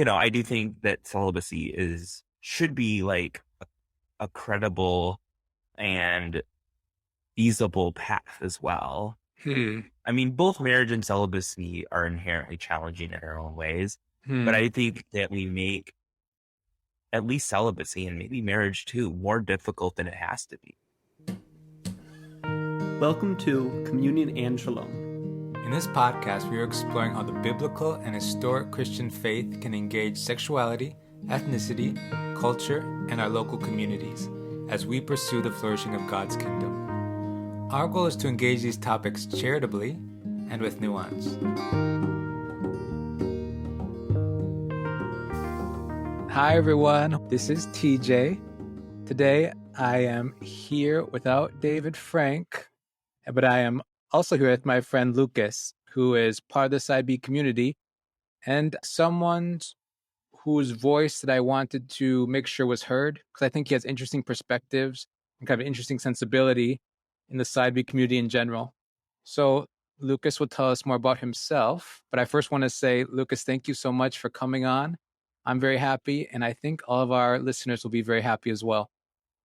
I do think that celibacy should be like a credible and feasible path as well. Hmm. I mean, both marriage and celibacy are inherently challenging in their own ways, but Hmm. I think that we make at least celibacy and maybe marriage too more difficult than it has to be. Welcome to Communion and Shalom. In this podcast, we are exploring how the biblical and historic Christian faith can engage sexuality, ethnicity, culture, and our local communities as we pursue the flourishing of God's kingdom. Our goal is to engage these topics charitably and with nuance. Hi, everyone. This is TJ. Today, I am here without David Frank, but I am also here with my friend Lucas, who is part of the Side B community and someone whose voice that I wanted to make sure was heard, because I think he has interesting perspectives and kind of interesting sensibility in the Side B community in general. So Lucas will tell us more about himself, but I first want to say, Lucas, thank you so much for coming on. I'm very happy, and I think all of our listeners will be very happy as well.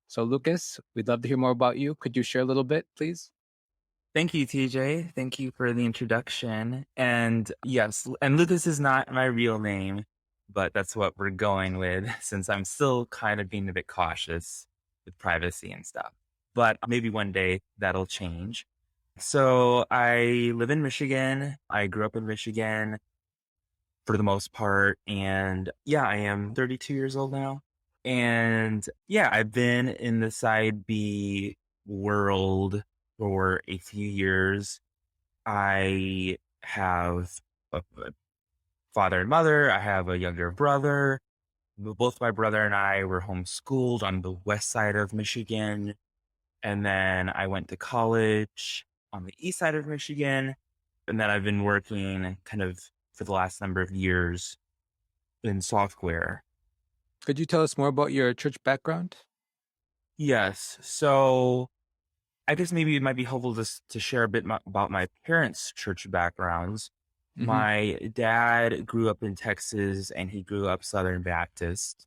So Lucas, we'd love to hear more about you. Could you share a little bit, please? Thank you, TJ. Thank you for the introduction. And yes, and Lucas is not my real name, but that's what we're going with since I'm still kind of being a bit cautious with privacy and stuff. But maybe one day that'll change. So I live in Michigan. I grew up in Michigan for the most part. And yeah, I am 32 years old now. And yeah, I've been in the Side B world for a few years. I have a father and mother. I have a younger brother. Both my brother and I were homeschooled on the west side of Michigan. And then I went to college on the east side of Michigan. And then I've been working kind of for the last number of years in software. Could you tell us more about your church background? Yes. So I guess maybe it might be helpful to share a bit about my parents' church backgrounds. Mm-hmm. My dad grew up in Texas and he grew up Southern Baptist.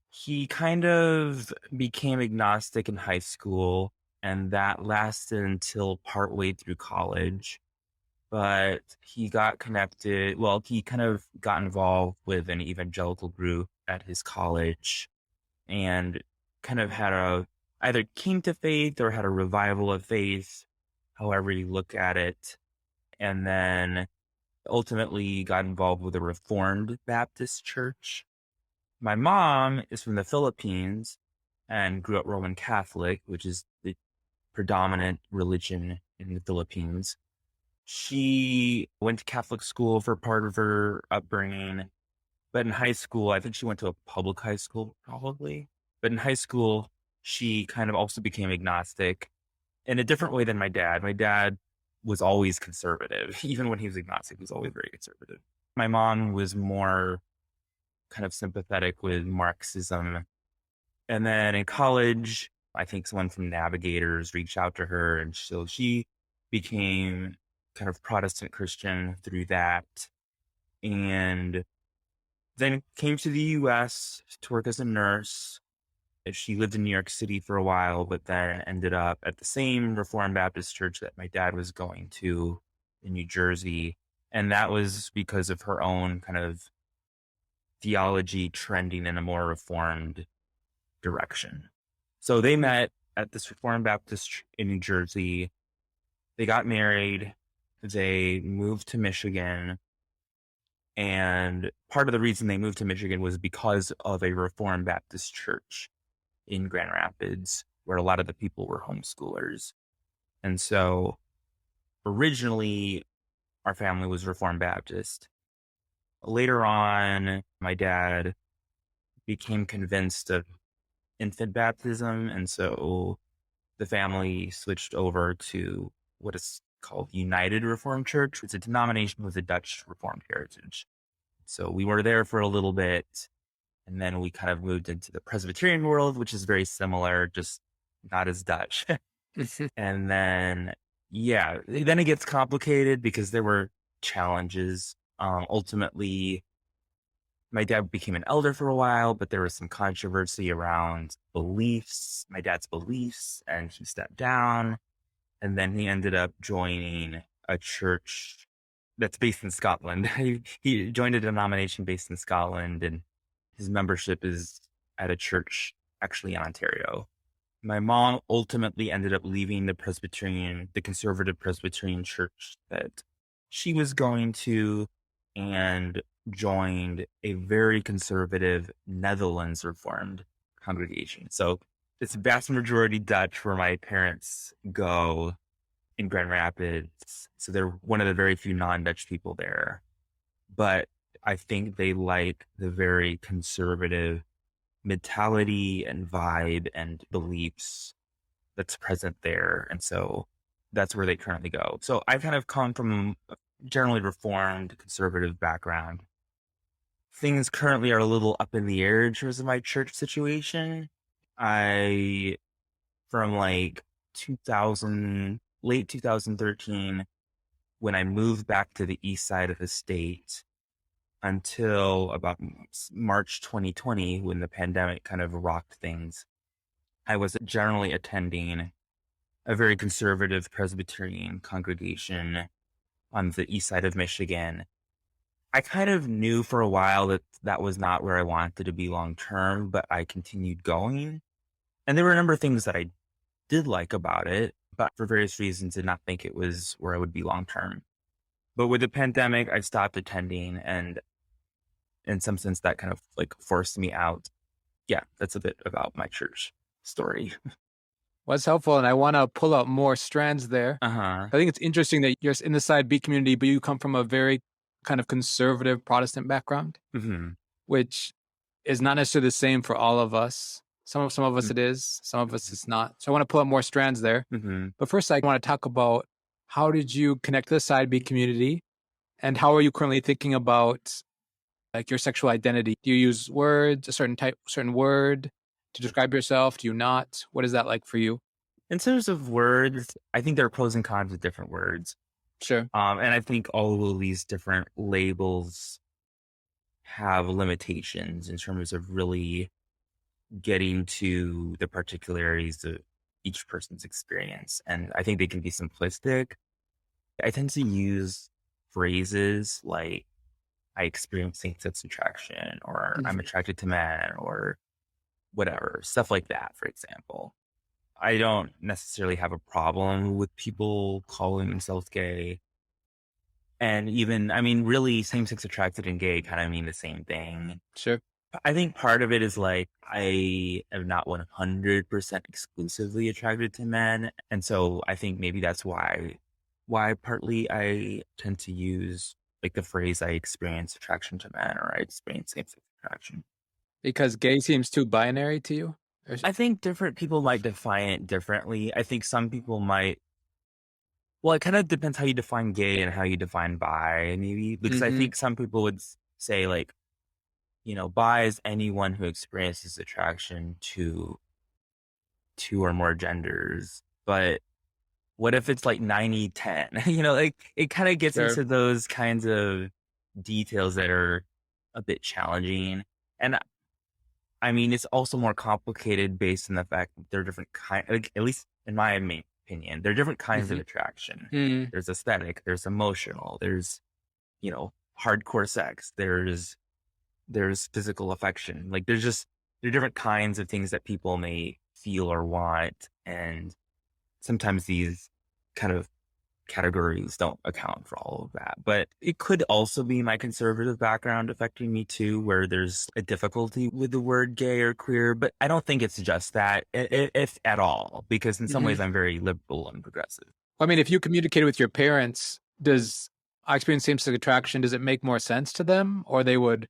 He kind of became agnostic in high school, and that lasted until partway through college. But he got connected. Well, he kind of got involved with an evangelical group at his college and kind of either came to faith or had a revival of faith, however you look at it. And then ultimately got involved with a Reformed Baptist church. My mom is from the Philippines and grew up Roman Catholic, which is the predominant religion in the Philippines. She went to Catholic school for part of her upbringing, but in high school, I think she went to a public high school probably. But in high school, she kind of also became agnostic in a different way than my dad. My dad was always conservative. Even when he was agnostic, he was always very conservative. My mom was more kind of sympathetic with Marxism. And then in college, I think someone from Navigators reached out to her, and so she became kind of Protestant Christian through that. And then came to the US to work as a nurse. She lived in New York City for a while, but then ended up at the same Reformed Baptist church that my dad was going to in New Jersey. And that was because of her own kind of theology trending in a more Reformed direction. So they met at this Reformed Baptist in New Jersey. They got married. They moved to Michigan. And part of the reason they moved to Michigan was because of a Reformed Baptist church in Grand Rapids, where a lot of the people were homeschoolers. And so originally our family was Reformed Baptist. Later on, my dad became convinced of infant baptism. And so the family switched over to what is called United Reformed Church. It's a denomination with a Dutch Reformed heritage. So we were there for a little bit. And then we kind of moved into the Presbyterian world, which is very similar, just not as Dutch. And then, yeah, then it gets complicated because there were challenges. Ultimately, My dad became an elder for a while, but there was some controversy around beliefs, my dad's beliefs, and he stepped down. And then he ended up joining a church that's based in Scotland. He joined a denomination based in Scotland, and his membership is at a church actually in Ontario. My mom ultimately ended up leaving the conservative Presbyterian church that she was going to, and joined a very conservative Netherlands Reformed congregation. So it's vast majority Dutch where my parents go in Grand Rapids. So they're one of the very few non-Dutch people there. But I think they like the very conservative mentality and vibe and beliefs that's present there. And so that's where they currently go. So I kind of come from a generally reformed conservative background. Things currently are a little up in the air in terms of my church situation. From like 2000, late 2013, when I moved back to the east side of the state, until about March 2020, when the pandemic kind of rocked things, I was generally attending a very conservative Presbyterian congregation on the east side of Michigan. I kind of knew for a while that that was not where I wanted to be long term, but I continued going. And there were a number of things that I did like about it, but for various reasons did not think it was where I would be long term. But with the pandemic, I stopped attending, and in some sense that kind of like forced me out. Yeah, that's a bit about my church story. Was helpful, and I want to pull out more strands there. Uh-huh. I think it's interesting that you're in the Side B community, but you come from a very kind of conservative Protestant background, which is not necessarily the same for all of us. Some of us it is, some of us it's not. So I want to pull out more strands there. But first, I want to talk about, how did you connect to the Side B community, and how are you currently thinking about like your sexual identity? Do you use words, a certain word to describe yourself? Do you not? What is that like for you? In terms of words, I think there are pros and cons with different words. Sure. And I think all of these different labels have limitations in terms of really getting to the particularities of each person's experience. And I think they can be simplistic. I tend to use phrases like, I experience same-sex attraction, or I'm attracted to men, or whatever, stuff like that, for example. I don't necessarily have a problem with people calling themselves gay. And even, I mean, really, same-sex attracted and gay kind of mean the same thing. Sure. I think part of it is like, I am not 100% exclusively attracted to men. And so I think maybe that's why partly I tend to use like the phrase, I experience attraction to men, or I experience same-sex attraction. Because gay seems too binary to you? I think different people might define it differently. I think some people might, well, it kind of depends how you define gay and how you define bi, maybe. Because I think some people would say like, bi is anyone who experiences attraction to two or more genders. But what if it's like 90-10? Like it kind of gets into those kinds of details that are a bit challenging. And I mean, it's also more complicated based on the fact that there are different kinds, like, at least in my opinion, there are different kinds of attraction. There's aesthetic, there's emotional, there's, hardcore sex, there's physical affection. Like there are different kinds of things that people may feel or want. And sometimes these kind of categories don't account for all of that. But it could also be my conservative background affecting me too, where there's a difficulty with the word gay or queer. But I don't think it's just that, if at all, because in some ways I'm very liberal and progressive. I mean, if you communicated with your parents, does I experience same-sex attraction, does it make more sense to them? Or they would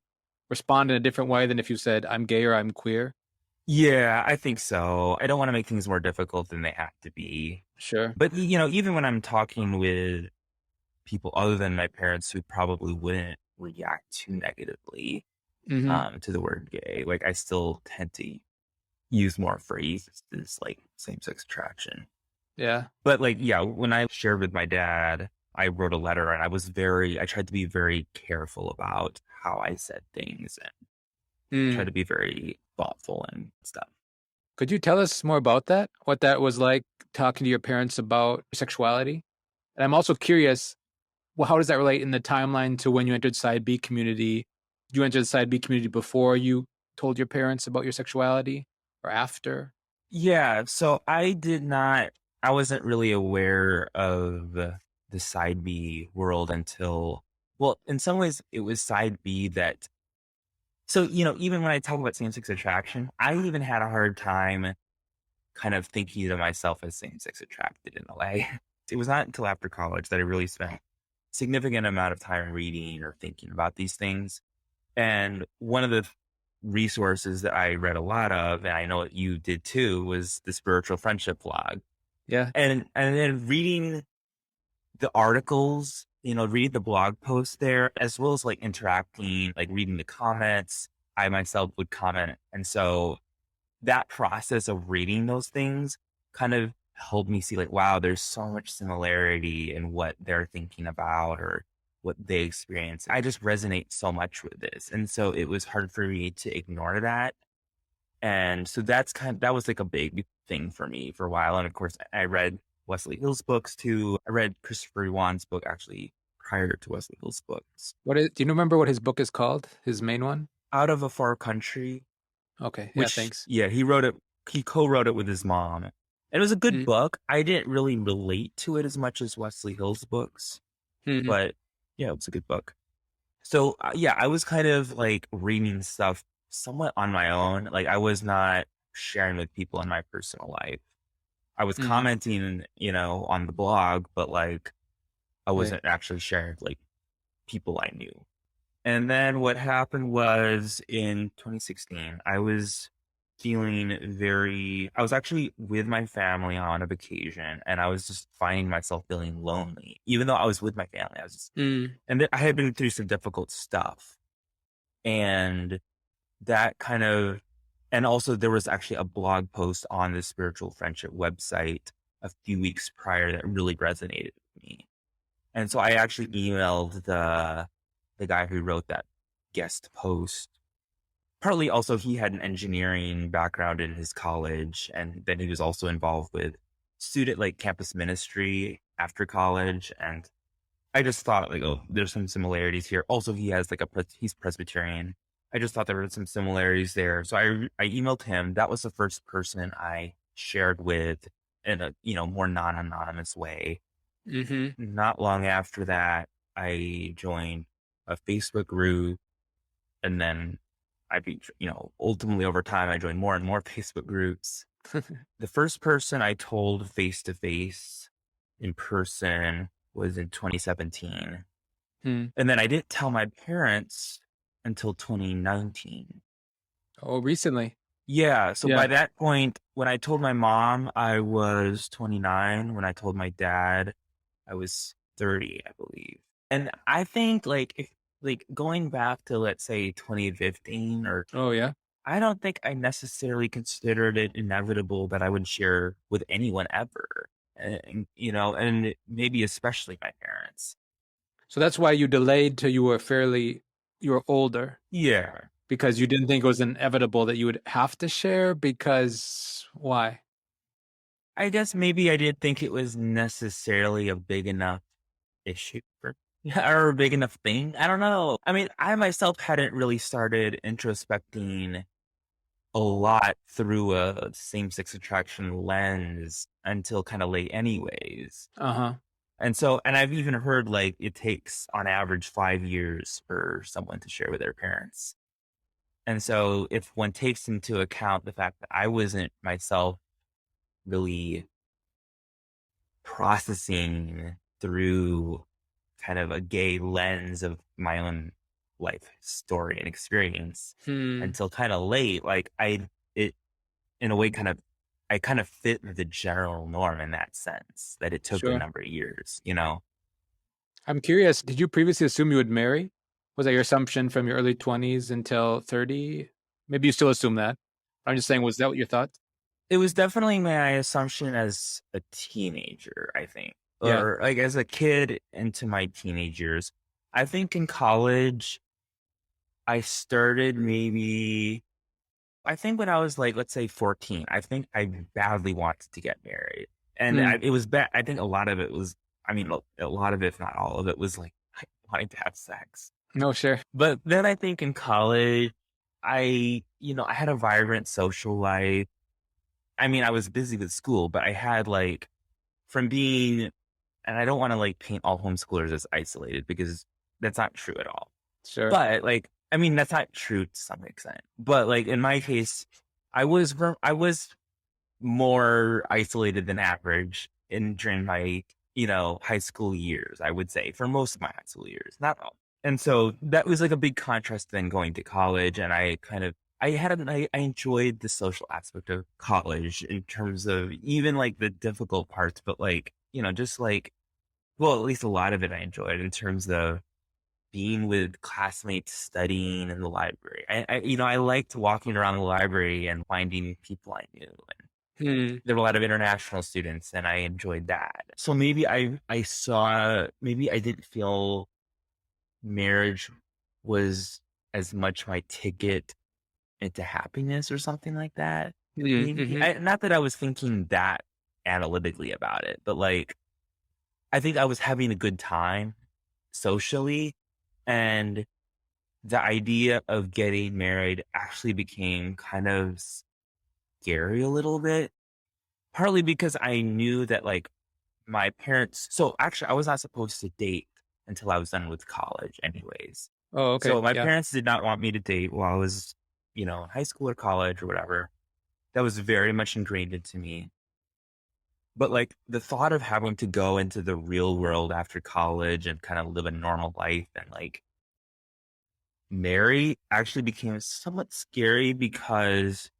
respond in a different way than if you said, I'm gay or I'm queer? Yeah, I think so. I don't want to make things more difficult than they have to be. Sure. But, even when I'm talking with people other than my parents who probably wouldn't react too negatively to the word gay, like I still tend to use more phrases like same-sex attraction. Yeah. But when I shared with my dad, I wrote a letter, and I tried to be very careful about how I said things and try Mm. to be very thoughtful and stuff. Could you tell us more about that? What that was like talking to your parents about sexuality? And I'm also curious, well, how does that relate in the timeline to when you entered Side B community? Did you enter the Side B community before you told your parents about your sexuality or after? Yeah, so I wasn't really aware of the side B world until, well, in some ways it was side B that, so, even when I talk about same-sex attraction, I even had a hard time kind of thinking of myself as same-sex attracted in a way. It was not until after college that I really spent significant amount of time reading or thinking about these things. And one of the resources that I read a lot of, and I know you did too, was the Spiritual Friendship blog. Yeah. And then reading the articles, reading the blog posts there, as well as like interacting, like reading the comments, I myself would comment. And so that process of reading those things kind of helped me see like, wow, there's so much similarity in what they're thinking about or what they experience. I just resonate so much with this. And so it was hard for me to ignore that. And so that was like a big thing for me for a while. And of course, I read Wesley Hill's books too. I read Christopher Yuan's book actually prior to Wesley Hill's books. Do you remember what his book is called? His main one? Out of a Far Country, Okay. Yeah, which, thanks. yeah, he wrote it. He co-wrote it with his mom. And it was a good book. I didn't really relate to it as much as Wesley Hill's books, Mm-hmm. but yeah, it was a good book. So yeah, I was kind of like reading stuff somewhat on my own. Like I was not sharing with people in my personal life. I was Mm-hmm. commenting, on the blog, but like I Right. wasn't actually sharing with like people I knew. And then what happened was in 2016, I was I was actually with my family on a vacation and I was just finding myself feeling lonely, even though I was with my family. I was just, Mm. and I had been through some difficult stuff. And that kind of, and also there was actually a blog post on the Spiritual Friendship website a few weeks prior that really resonated with me. And so I actually emailed the guy who wrote that guest post. Partly also he had an engineering background in his college, and then he was also involved with student like campus ministry after college. And I just thought like, oh, there's some similarities here. Also, he has like he's Presbyterian. I just thought there were some similarities there. So I emailed him. That was the first person I shared with in a, more non-anonymous way. Mm-hmm. Not long after that, I joined a Facebook group, and then ultimately over time, I joined more and more Facebook groups. The first person I told face to face in person was in 2017. Hmm. And then I didn't tell my parents until 2019. Oh, recently. Yeah. So Yeah. by that point, when I told my mom, I was 29. When I told my dad, I was 30, I believe. And I think like going back to, let's say, 2015 or, Oh, yeah. I don't think I necessarily considered it inevitable that I would share with anyone ever. And maybe especially my parents. So that's why you delayed till you were older, Yeah. because you didn't think it was inevitable that you would have to share. Because why? I guess maybe I didn't think it was necessarily a big enough issue or a big enough thing. I don't know. I mean, I myself hadn't really started introspecting a lot through a same-sex attraction lens until kind of late anyways. Uh-huh. And I've even heard like it takes on average 5 years for someone to share with their parents. And so if one takes into account the fact that I wasn't myself really processing through kind of a gay lens of my own life story and experience Hmm. until kind of late, like it in a way I kind of fit the general norm in that sense that it took a Sure. number of years, I'm curious, did you previously assume you would marry? Was that your assumption from your early 20s until 30? Maybe you still assume that. I'm just saying, was that what you thought? It was definitely my assumption as a teenager, I think, Yeah. or like as a kid into my teenage years. I think in college, I started maybe, I think when I was like, let's say 14, I think I badly wanted to get married. And Mm, it was bad. I think a lot of it was, I mean, a lot of it, if not all of it, was like wanting to have sex. no, sure. But then I think in college, I had a vibrant social life. I mean, I was busy with school, but I had like, from being, and I don't want to like paint all homeschoolers as isolated because that's not true at all. Sure. But like, I mean, that's not true to some extent. But like in my case, I was more isolated than average in during my high school years. I would say for most of my high school years, not all. And so that was like a big contrast then going to college, and I enjoyed the social aspect of college in terms of even like the difficult parts, but like just like well, at least a lot of it I enjoyed in terms of being with classmates studying in the library. I liked walking around the library and finding people I knew. And Hmm. there were a lot of international students, and I enjoyed that. So maybe I didn't feel marriage was as much my ticket into happiness or something like that. Maybe Mm-hmm. not that I was thinking that analytically about it, but like I think I was having a good time socially, and the idea of getting married actually became kind of scary a little bit, partly because I knew that like my parents, so actually I was not supposed to date until I was done with college anyways. Oh, okay. So my Yeah. parents did not want me to date while I was, in high school or college or whatever. That was very much ingrained into me. But like the thought of having to go into the real world after college and kind of live a normal life and like marry actually became somewhat scary because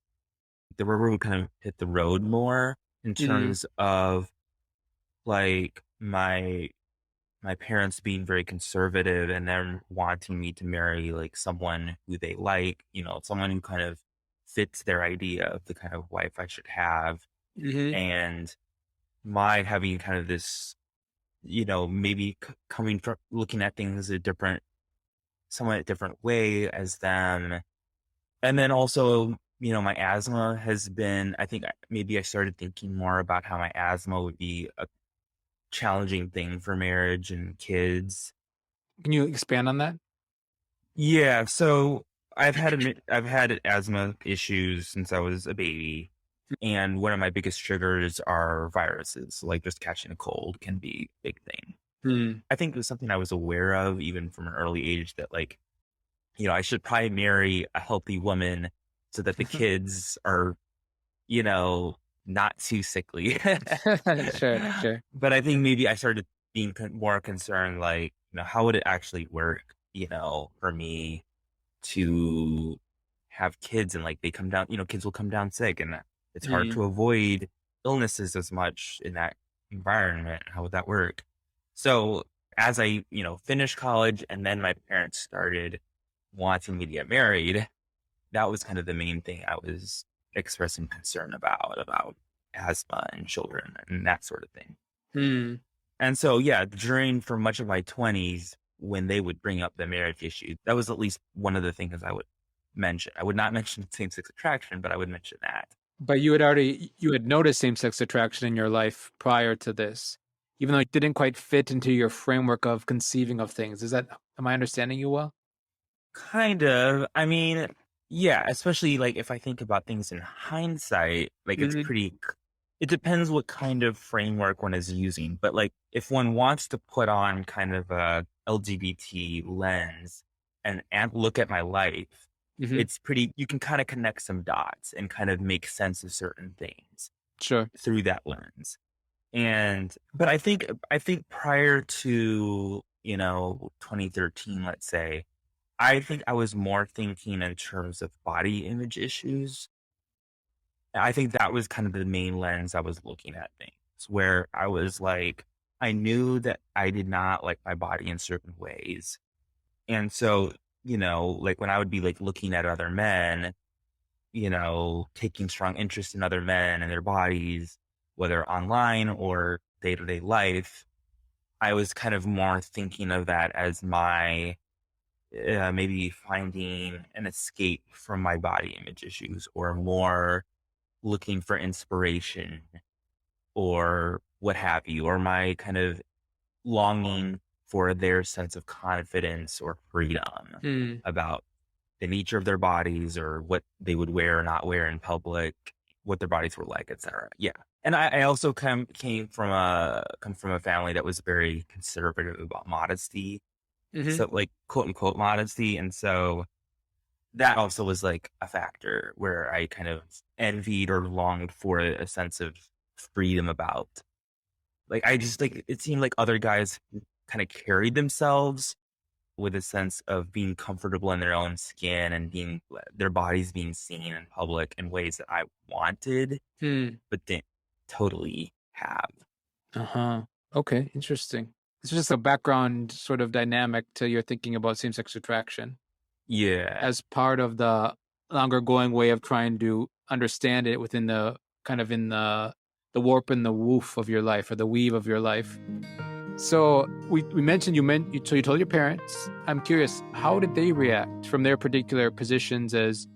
the rubber would kind of hit the road more in Mm, terms of like my parents being very conservative and them wanting me to marry like someone who they like, someone who kind of fits their idea of the kind of wife I should have. mm-hmm. And my having kind of this, maybe coming from looking at things a somewhat different way as them. And then also, my asthma has been, I think maybe I started thinking more about how my asthma would be a challenging thing for marriage and kids. Can you expand on that? Yeah, so I've had asthma issues since I was a baby, and one of my biggest triggers are viruses. Like just catching a cold can be a big thing. Mm. I think it was something I was aware of even from an early age that like, I should probably marry a healthy woman so that the kids are, you know, not too sickly. Sure, sure. But I think maybe I started being more concerned, like, how would it actually work, for me to have kids and like they come down, kids will come down sick and it's hard Mm. to avoid illnesses as much in that environment. How would that work? So as I, finished college and then my parents started wanting me to get married, that was kind of the main thing I was expressing concern about asthma and children and that sort of thing. Mm. And so, yeah, during for much of my 20s, when they would bring up the marriage issue, that was at least one of the things I would mention. I would not mention same sex attraction, but I would mention that. But you had noticed same-sex attraction in your life prior to this, even though it didn't quite fit into your framework of conceiving of things. Am I understanding you well? Kind of. I mean, yeah, especially like if I think about things in hindsight, like Hmm. it depends what kind of framework one is using. But like if one wants to put on kind of a LGBT lens and look at my life, Hmm. you can kind of connect some dots and kind of make sense of certain things Sure. through that lens. But I think prior to, 2013, let's say, I think I was more thinking in terms of body image issues. I think that was kind of the main lens I was looking at things, where I was like, I knew that I did not like my body in certain ways. And so, like when I would be like looking at other men, taking strong interest in other men and their bodies, whether online or day to day life, I was kind of more thinking of that as my maybe finding an escape from my body image issues, or more looking for inspiration or what have you, or my kind of longing for their sense of confidence or freedom Hmm. about the nature of their bodies or what they would wear or not wear in public, what their bodies were like, etc. Yeah. And I also come from a family that was very conservative about modesty. Mm-hmm. So like quote unquote modesty. And so that also was like a factor where I kind of envied or longed for a sense of freedom about, like, I just like, it seemed like other guys kind of carried themselves with a sense of being comfortable in their own skin and being their bodies being seen in public in ways that I wanted, Hmm. but didn't totally have. Uh-huh. Okay, interesting. It's just a background sort of dynamic to your thinking about same-sex attraction Yeah. as part of the longer going way of trying to understand it within the kind of in the warp and the woof of your life, or the weave of your life. So we mentioned so you told your parents. I'm curious, how did they react from their particular positions as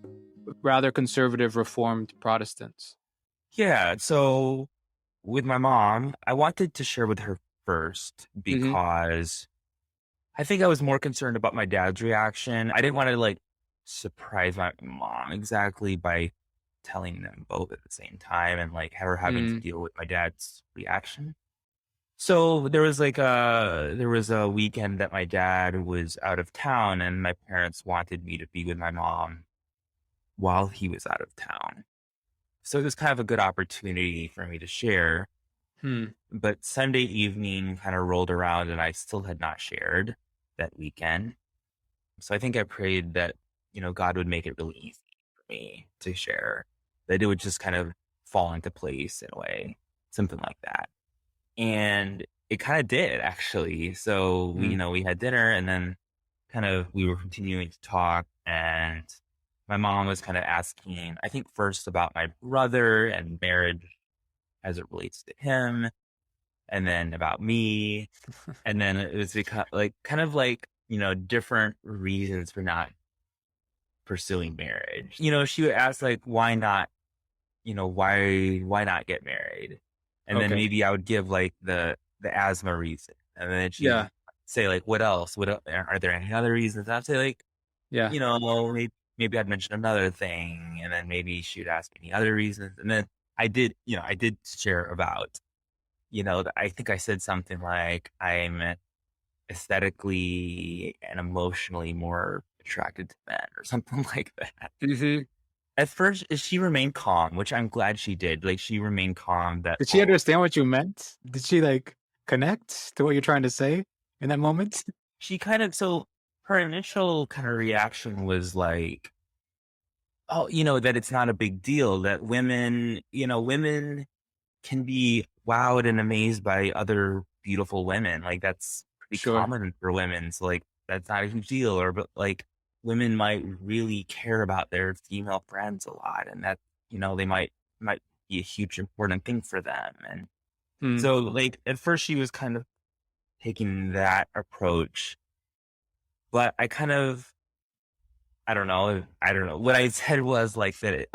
rather conservative Reformed Protestants? Yeah. So with my mom, I wanted to share with her first Mm-hmm. because I think I was more concerned about my dad's reaction. I didn't want to like surprise my mom exactly by telling them both at the same time and like her having to Mm. deal with my dad's reaction. So there was a weekend that my dad was out of town and my parents wanted me to be with my mom while he was out of town. So it was kind of a good opportunity for me to share. Hmm. But Sunday evening kind of rolled around and I still had not shared that weekend. So I think I prayed that, God would make it really easy for me to share, that it would just kind of fall into place in a way, something like that. And it kind of did actually. So Hmm. we had dinner and then kind of we were continuing to talk, and my mom was kind of asking, I think first about my brother and marriage as it relates to him, and then about me. And then it was like kind of like, different reasons for not pursuing marriage. She would ask like, why not, why not get married? And then Okay. maybe I would give like the asthma reason. And then Yeah. she'd say like, what else? Are there any other reasons? I'd say like, Yeah. maybe I'd mention another thing. And then maybe she'd ask any other reasons. And then I did share about, I think I said something like, I'm aesthetically and emotionally more attracted to men or something like that. Mm-hmm. At first, she remained calm, which I'm glad she did. Like, she remained calm that Did she whole. understand what you meant? Did she like connect to what you're trying to say in that moment? She kind of, so her initial kind of reaction was like, oh, that it's not a big deal, that women can be wowed and amazed by other beautiful women. Like, that's pretty Sure. common for women. So, like, that's not a huge deal. Or, but like, women might really care about their female friends a lot, and that, they might be a huge important thing for them. And Hmm. so, like, at first she was kind of taking that approach, but I don't know. What I said was like that it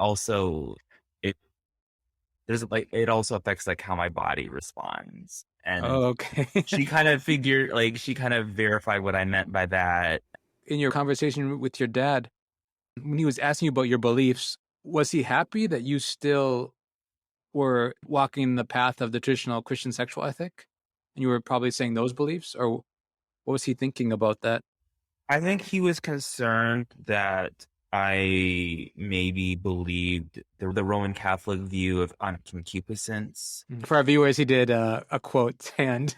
it also affects like how my body responds. And Oh, okay. she kind of verified what I meant by that. In your conversation with your dad, when he was asking you about your beliefs, was he happy that you still were walking the path of the traditional Christian sexual ethic? And you were probably saying those beliefs? Or what was he thinking about that? I think he was concerned that I maybe believed the Roman Catholic view of on concupiscence. For our viewers, he did a quote hand.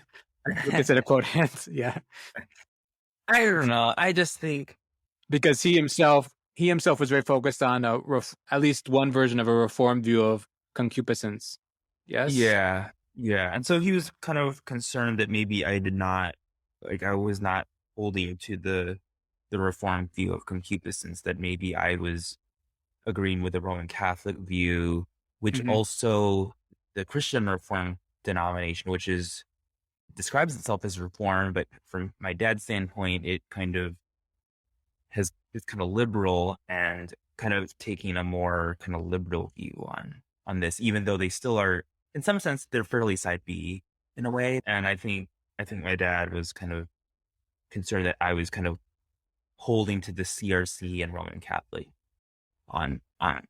Lucas said a quote hand. Yeah. I don't know. I just think, Because he himself was very focused on at least one version of a reformed view of concupiscence. Yes? yeah, yeah. And so he was kind of concerned that maybe I was not holding to the Reformed view of concupiscence, that maybe I was agreeing with the Roman Catholic view, which Hmm. also the Christian Reformed denomination, which describes itself as Reformed, but from my dad's standpoint, it kind of is kind of liberal and kind of taking a more kind of liberal view on this, even though they still are, in some sense, they're fairly side B in a way. And I think my dad was kind of concerned that I was kind of holding to the CRC and Roman Catholic on that.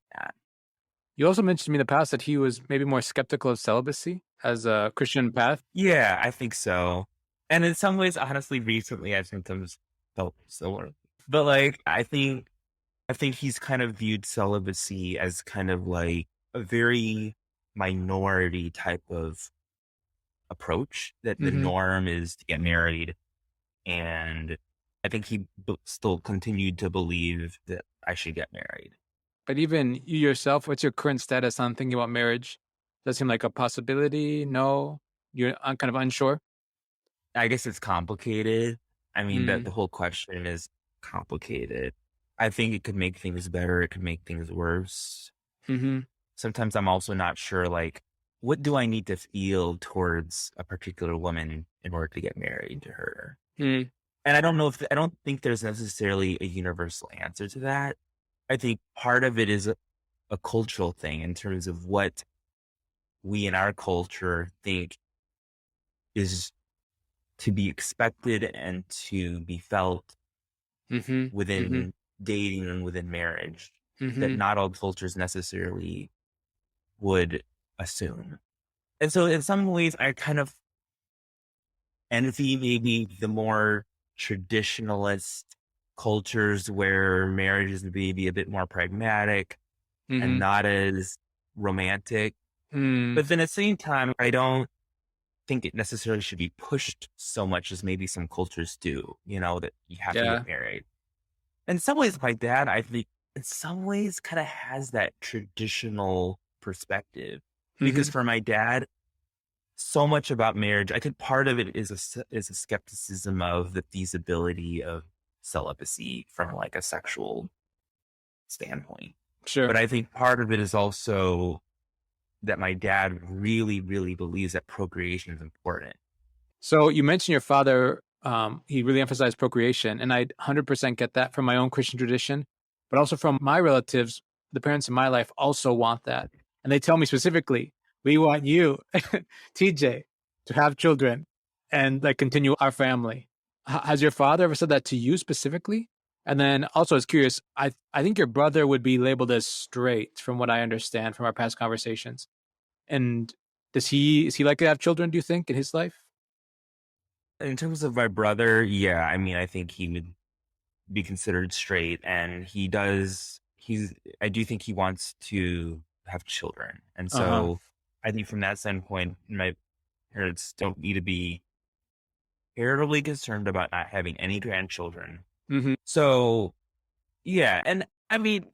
You also mentioned to me in the past that he was maybe more skeptical of celibacy as a Christian path. Yeah, I think so. And in some ways, honestly, recently I've sometimes felt similar. But like I think he's kind of viewed celibacy as kind of like a very minority type of approach, that the Mm-hmm. norm is to get married. And I think he still continued to believe that I should get married. But even you yourself, what's your current status on thinking about marriage? Does it seem like a possibility? No? You're kind of unsure? I guess it's complicated. I mean, that Mm. the whole question is complicated. I think it could make things better. It could make things worse. Mm-hmm. Sometimes I'm also not sure, like, what do I need to feel towards a particular woman in order to get married to her? Mm. And I don't think there's necessarily a universal answer to that. I think part of it is a cultural thing in terms of what we in our culture think is to be expected and to be felt Mm-hmm. Mm-hmm. within dating and within marriage, that Mm-hmm. not all cultures necessarily would assume. And so in some ways, I kind of envy maybe the more traditionalist cultures where marriage is maybe a bit more pragmatic and Mm-hmm. not as romantic. Mm. But then at the same time, I don't think it necessarily should be pushed so much as maybe some cultures do, that you have to Yeah. get married. In some ways, my dad, I think, in some ways, kind of has that traditional perspective. Because Mm-hmm. for my dad, so much about marriage, I think part of it is is a skepticism of the feasibility of celibacy from like a sexual standpoint. Sure. But I think part of it is also that my dad really, really believes that procreation is important. So you mentioned your father, he really emphasized procreation, and I 100% get that from my own Christian tradition, but also from my relatives, the parents in my life also want that. And they tell me specifically, we want you, TJ, to have children and like continue our family. Has your father ever said that to you specifically? And then also, I was curious, I think your brother would be labeled as straight from what I understand from our past conversations. And is he likely to have children, do you think, in his life? In terms of my brother, yeah, I mean, I think he would be considered straight, and I do think he wants to have children. And Uh-huh. so I think from that standpoint, my parents don't need to be terribly concerned about not having any grandchildren. Mhm. So yeah, and I mean,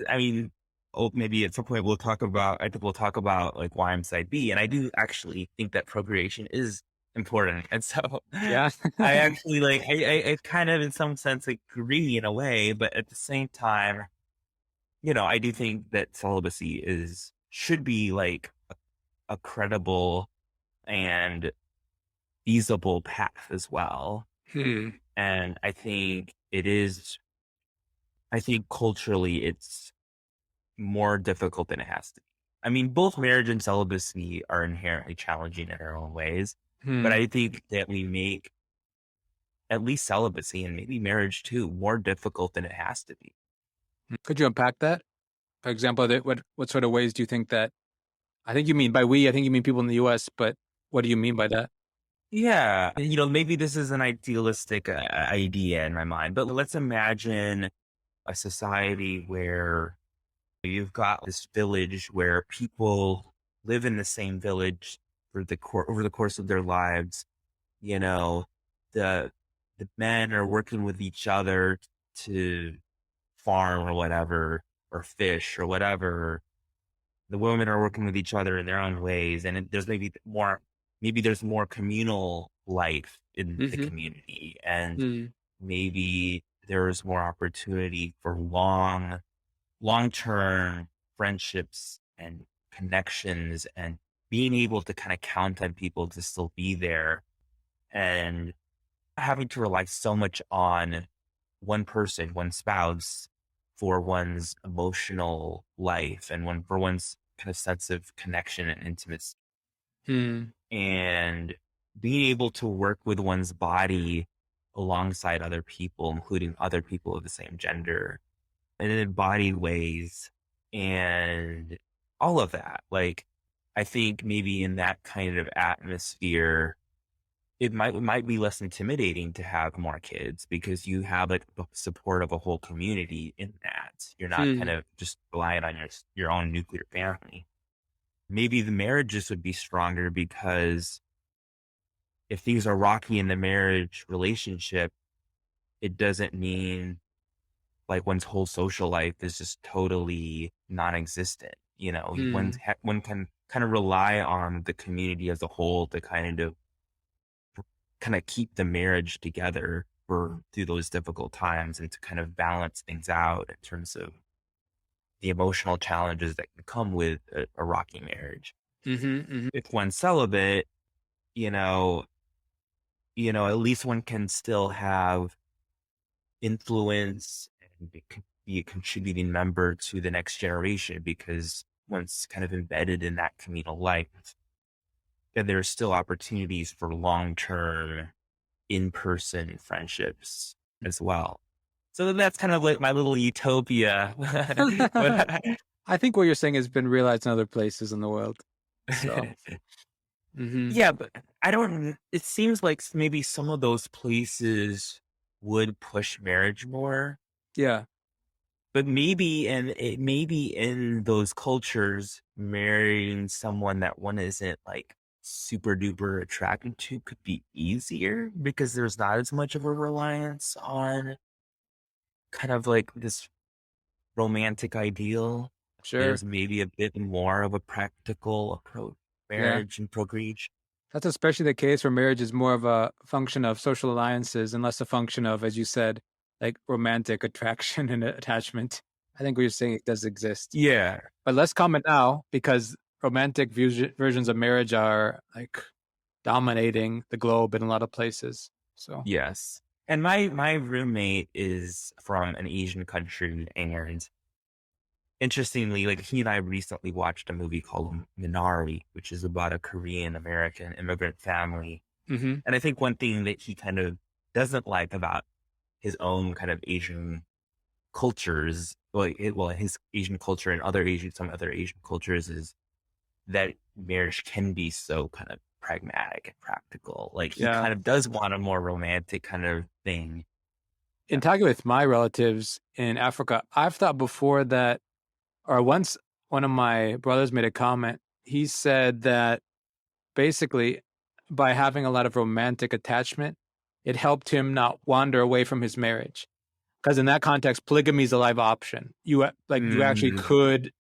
I mean, oh, maybe at some point I think we'll talk about like why I'm side B. And I do actually think that procreation is important. And so Yeah. I actually I kind of in some sense agree in a way, but at the same time, I do think that celibacy should be like a credible and feasible path as well. Hmm. And I think culturally it's more difficult than it has to be. I mean, both marriage and celibacy are inherently challenging in their own ways, but Hmm. I think that we make at least celibacy and maybe marriage too more difficult than it has to be. Could you unpack that? For example, what sort of ways do you think that I think you mean by we, I think you mean people in the US, but what do you mean by that? Yeah, maybe this is an idealistic idea in my mind, but let's imagine a society where you've got this village where people live in the same village over the course of their lives. You know, the the men are working with each other to farm or whatever, or fish or whatever. The women are working with each other in their own ways, and there's maybe there's more communal life in the Mhm. community, and Mm. maybe there's more opportunity for long-term friendships and connections, and being able to kind of count on people to still be there. And having to rely so much on one person, one spouse, for one's emotional life and for one's kind of sense of connection and intimacy. Hmm. And being able to work with one's body alongside other people, including other people of the same gender, in embodied ways, and all of that. Like, I think maybe in that kind of atmosphere, it might be less intimidating to have more kids because you have like the support of a whole community in that. You're not kind Hmm. of just relying on your own nuclear family. Maybe the marriages would be stronger because if things are rocky in the marriage relationship, it doesn't mean like one's whole social life is just totally non-existent. You know, Hmm. one can kind of rely on the community as a whole to kind of keep the marriage together for through those difficult times and to kind of balance things out in terms of the emotional challenges that can come with a rocky marriage. Hmm. Hmm. If one's celibate, you know, at least one can still have influence and be a contributing member to the next generation because one's kind of embedded in that communal life. And there are still opportunities for long-term in-person friendships as well. So that's kind of like my little utopia. But I think what you're saying has been realized in other places in the world. So, hmm, yeah, but I don't. It seems like maybe some of those places would push marriage more, yeah. but maybe in those cultures, marrying someone that one isn't like super duper attracted to could be easier because there's not as much of a reliance on kind of like this romantic ideal. Sure. There's maybe a bit more of a practical approach, Yeah. marriage and procreation. That's especially the case where marriage is more of a function of social alliances and less a function of, as you said, like romantic attraction and attachment. I think what you're saying it does exist, Yeah. but less common now because romantic versions of marriage are like dominating the globe in a lot of places. So, Yes. And my roommate is from an Asian country, and interestingly, like he and I recently watched a movie called Minari, which is about a Korean American immigrant family. hmm, And I think one thing that he kind of doesn't like about his own kind of Asian cultures, his Asian culture and some other Asian cultures, is that marriage can be so kind of pragmatic and practical. Like he yeah. kind of does want a more romantic kind of thing. Yeah. In talking with my relatives in Africa, I've thought before that, or once one of my brothers made a comment. He said that basically by having a lot of romantic attachment, it helped him not wander away from his marriage. Because in that context, polygamy is a live option. You actually Mm, could,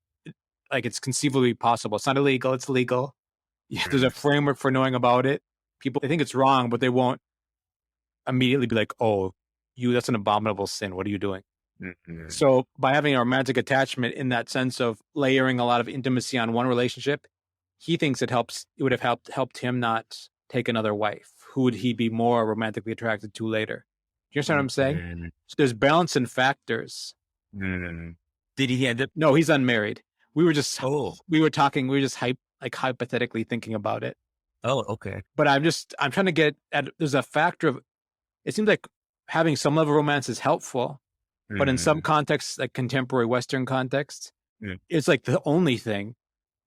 like, it's conceivably possible. It's not illegal, it's legal. There's a mm, framework for knowing about it. People, they think it's wrong, but they won't immediately be like, oh, that's an abominable sin. What are you doing? mm, mm, So by having a romantic attachment in that sense of layering a lot of intimacy on one relationship, he thinks it would have helped him not take another wife. Who would he be more romantically attracted to later? Do you understand what mm, I'm saying? mm, So there's balance and factors. mm. Did he end up? No, he's unmarried. We were just Oh, we were just hypothetically thinking about it. oh, okay. But I'm trying to get at there's a factor of it seems like having some level of romance is helpful, but in some Mm, contexts, like contemporary Western contexts, mm, it's like the only thing,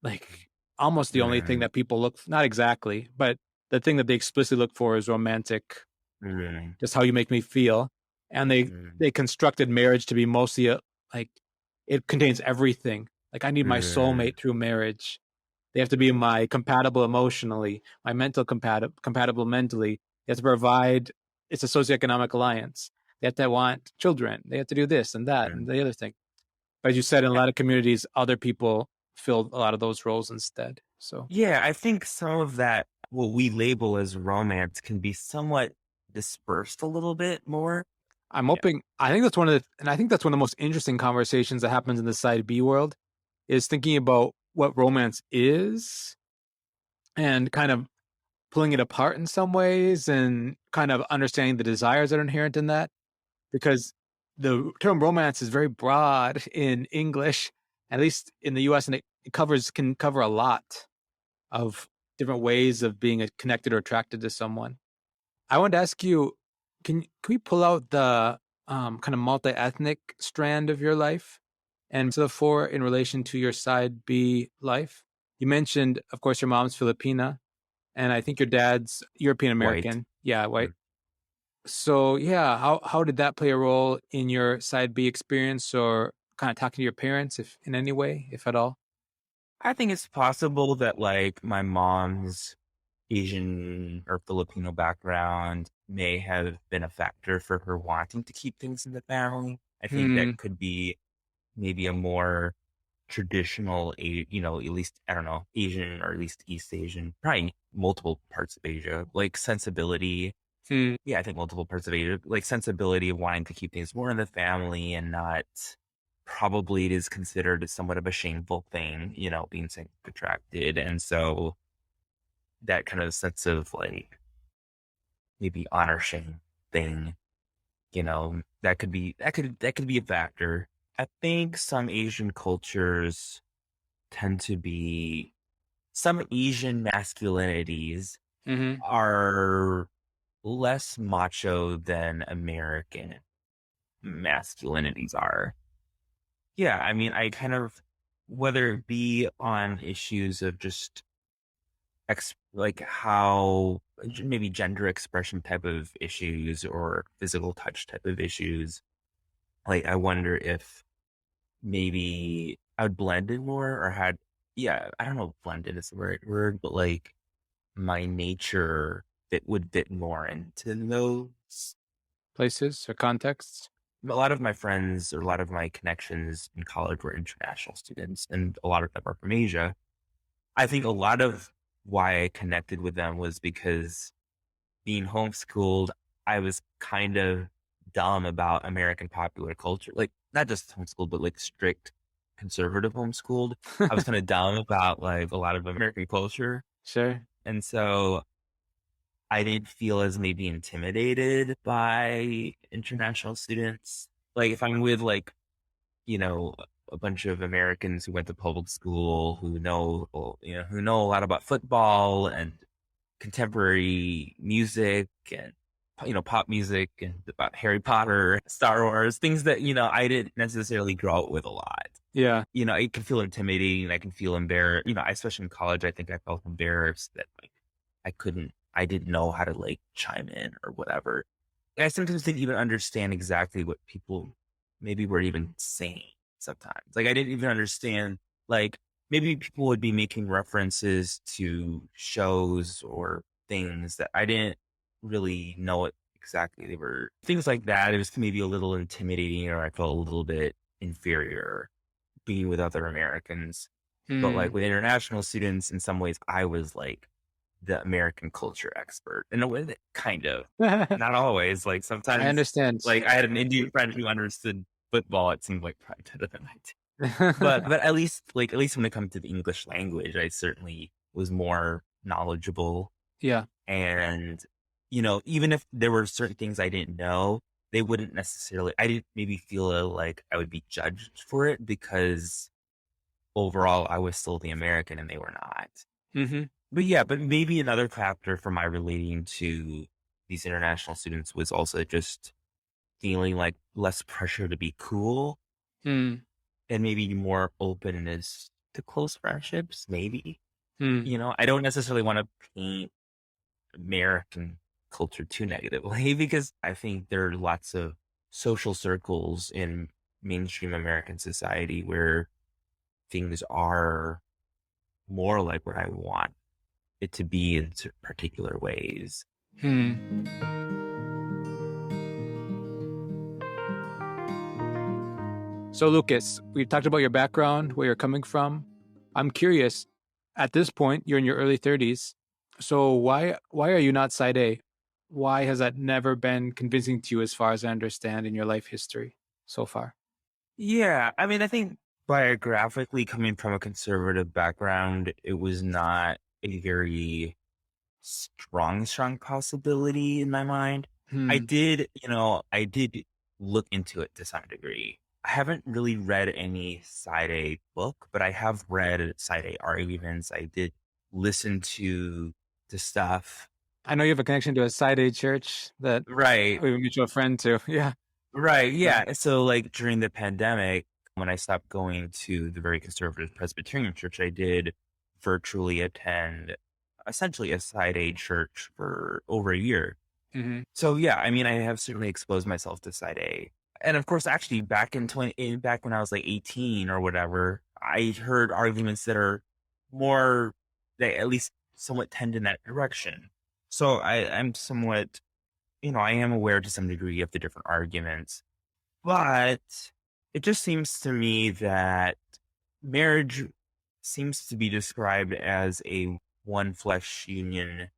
like almost the only thing mm, that people look, not exactly, but the thing that they explicitly look for is romantic, mm, just how you make me feel. And they constructed marriage to be mostly like, it contains everything. Like I need my mm, soulmate through marriage. They have to be my compatible emotionally, my mental compatible mentally. They have to provide, it's a socioeconomic alliance. They have to want children. They have to do this and that and mm. the other thing. But as you said, in a lot of communities, other people filled a lot of those roles instead. So Yeah, I think some of that, what we label as romance, can be somewhat dispersed a little bit more. I'm Yeah. hoping, I think that's one of the most interesting conversations that happens in the side B world is thinking about what romance is and kind of pulling it apart in some ways and kind of understanding the desires that are inherent in that? Because the term romance is very broad in English, at least in the US, and can cover a lot of different ways of being connected or attracted to someone. I wanted to ask you, can we pull out the kind of multi-ethnic strand of your life and so for in relation to your side B life? You mentioned, of course, your mom's Filipina, and I think your dad's European White. American. Yeah, white. Mm. So yeah, how did that play a role in your side B experience, or kind of talking to your parents, if in any way, if at all? I think it's possible that like my mom's Asian or Filipino background may have been a factor for her wanting to keep things in the family. I think Hmm. that could be maybe a more traditional, at least, I don't know, Asian or at least East Asian, probably multiple parts of Asia, like sensibility. Hmm. Yeah, I think multiple parts of Asia, like sensibility of wanting to keep things more in the family and not probably it is considered somewhat of a shameful thing, being sex attracted. And so that kind of sense of like maybe honor shame thing, that could be a factor. I think some Asian masculinities Hmm. are less macho than American masculinities are. Yeah, I mean, I kind of, whether it be on issues of just like how maybe gender expression type of issues or physical touch type of issues, like I wonder if maybe I would blend in more or yeah, I don't know if blended is the right word, but like my nature that would fit more into those. Places or contexts? A lot of my friends or a lot of my connections in college were international students, and a lot of them are from Asia. I think a lot of why I connected with them was because being homeschooled, I was kind of dumb about American popular culture. Like, not just homeschooled, but like strict conservative homeschooled. I was kind of dumb about like a lot of American culture. Sure. And so I didn't feel as maybe intimidated by international students. Like, if I'm with like, you know, a bunch of Americans who went to public school who know a lot about football and contemporary music and pop music and about Harry Potter, Star Wars, things that I didn't necessarily grow up with a lot. Yeah. It can feel intimidating. I can feel embarrassed. Especially in college, I think I felt embarrassed that like I didn't know how to like chime in or whatever. I sometimes didn't even understand exactly what people maybe were even saying sometimes. Like I didn't even understand, like maybe people would be making references to shows or things that I didn't really know what exactly they were. Things like that. It was maybe a little intimidating or I felt a little bit inferior being with other Americans. But like Hmm. with international students, in some ways, I was like the American culture expert in a way that kind of, I not always. Like sometimes, understand. like I had an Indian friend who understood football. It seemed like probably better than I did. But at least when it comes to the English language, I certainly was more knowledgeable. Yeah. And even if there were certain things I didn't know, they wouldn't necessarily. I didn't maybe feel like I would be judged for it because overall I was still the American and they were not. Hmm. But yeah, but maybe another factor for my relating to these international students was also just feeling like less pressure to be cool Hmm. and maybe more openness to close friendships, maybe. Hmm. I don't necessarily want to paint American culture too negatively because I think there are lots of social circles in mainstream American society where things are more like what I want it to be in particular ways. Hmm. So, Lucas, we talked about your background, where you're coming from. I'm curious. At this point, you're in your early 30s. So, why are you not side A? Why has that never been convincing to you, as far as I understand, in your life history so far? Yeah, I mean, I think biographically coming from a conservative background, it was not a very strong possibility in my mind. I Hmm. did, I did look into it to some degree. I haven't really read any side A book, but I have read side A arguments. I did listen to stuff. I know you have a connection to a side A church that Right. we have a mutual friend to. Yeah. Right. So, Yeah. So like during the pandemic, when I stopped going to the very conservative Presbyterian church, I did virtually attend essentially a side A church for over a year. hmm So yeah, I mean, I have certainly exposed myself to side A. And of course, actually back when I was like 18 or whatever, I heard arguments that are more, that at least somewhat tend in that direction. So I'm somewhat, I am aware to some degree of the different arguments, but it just seems to me that marriage seems to be described as a one flesh union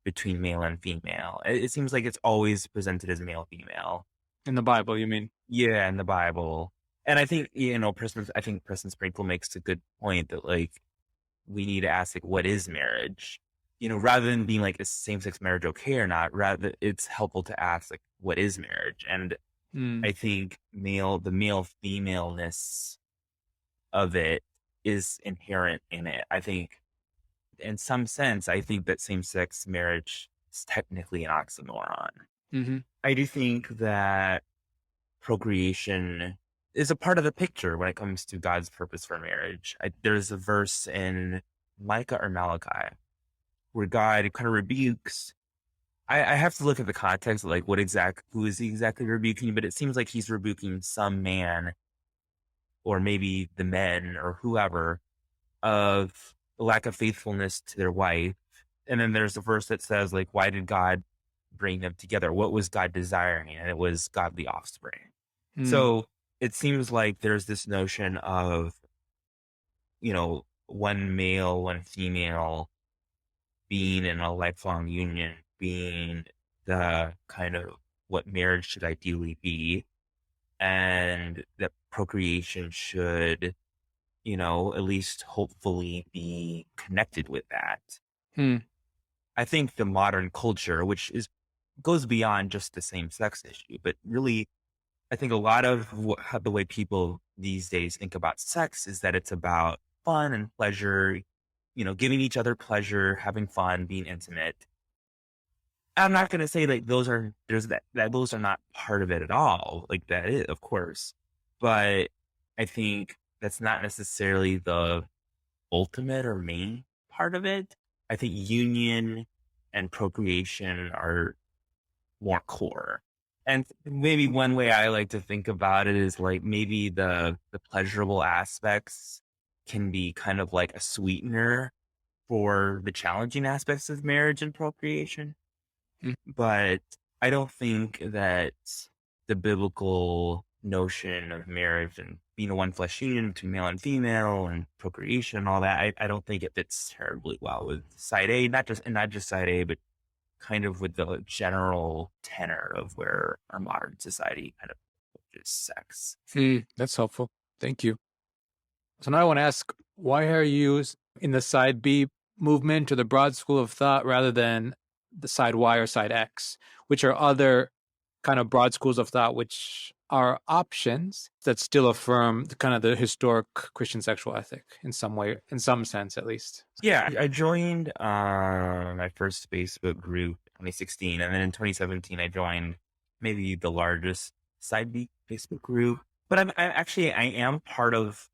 between male and female. It seems like it's always presented as male female. in the Bible, you mean? Yeah, in the Bible. And I think, I think Preston Sprinkle makes a good point that like we need to ask like what is marriage? Rather than being like is same sex marriage okay or not, rather it's helpful to ask like what is marriage? And Mm. I think the male femaleness of it is inherent in it. I think in some sense, I think that same sex marriage is technically an oxymoron. hmm I do think that procreation is a part of the picture when it comes to God's purpose for marriage. There's a verse in Micah or Malachi where God kind of rebukes. I have to look at the context of like who is he exactly rebuking, but it seems like he's rebuking some man or maybe the men or whoever of the lack of faithfulness to their wife. And then there's a verse that says, like, why did God bring them together? What was God desiring? And it was godly offspring. Mm. So it seems like there's this notion of, one male, one female being in a lifelong union, being the kind of what marriage should ideally be. And that procreation should, at least hopefully be connected with that. Mm. I think the modern culture, which goes beyond just the same sex issue, but really, I think a lot of the way people these days think about sex is that it's about fun and pleasure, giving each other pleasure, having fun, being intimate. I'm not going to say like that those are not part of it at all. Like that is, of course, but I think that's not necessarily the ultimate or main part of it. I think union and procreation are more core. And maybe one way I like to think about it is like maybe the pleasurable aspects can be kind of like a sweetener for the challenging aspects of marriage and procreation. Mm. But I don't think that the biblical notion of marriage and being a one flesh union between male and female and procreation and all that, I don't think it fits terribly well with side A, not just side A, but kind of with the general tenor of where our modern society kind of approaches sex. That's helpful. Thank you. So now I want to ask, why are you in the side B movement or the broad school of thought rather than the side Y or side X, which are other kind of broad schools of thought, which are options that still affirm the kind of the historic Christian sexual ethic in some way, in some sense, at least. Yeah, I joined my first Facebook group in 2016, and then in 2017 I joined maybe the largest side B Facebook group. But I am part of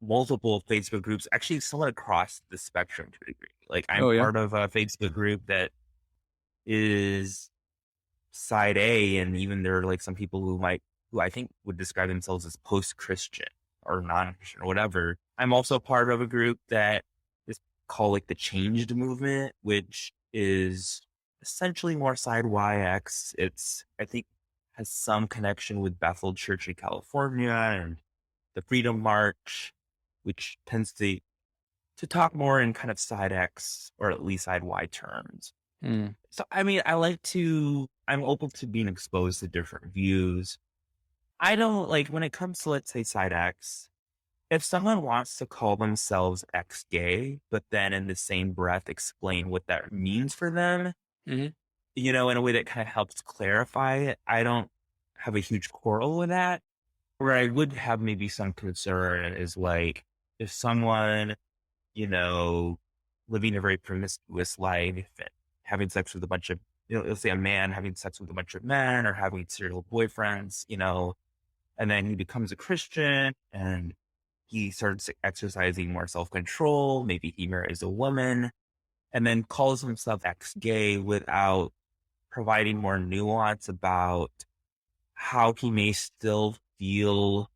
multiple Facebook groups, actually somewhat across the spectrum to a degree. Like I'm Oh, yeah. part of a Facebook group that is side A, and even there are like some people who I think would describe themselves as post-Christian or non-Christian or whatever. I'm also part of a group that is called like the Changed Movement, which is essentially more side YX. I think has some connection with Bethel Church in California and the Freedom March, which tends to talk more in kind of side X or at least side Y terms. Mm. So, I mean, I'm open to being exposed to different views. I don't like when it comes to, let's say, side X, if someone wants to call themselves ex-gay, but then in the same breath explain what that means for them, Hmm. in a way that kind of helps clarify it, I don't have a huge quarrel with that. Where I would have maybe some concern is like if someone, you know, living a very promiscuous life and having sex with a bunch of, let's say a man having sex with a bunch of men or having serial boyfriends, and then he becomes a Christian and he starts exercising more self control. Maybe he marries a woman and then calls himself ex gay without providing more nuance about how he may still feel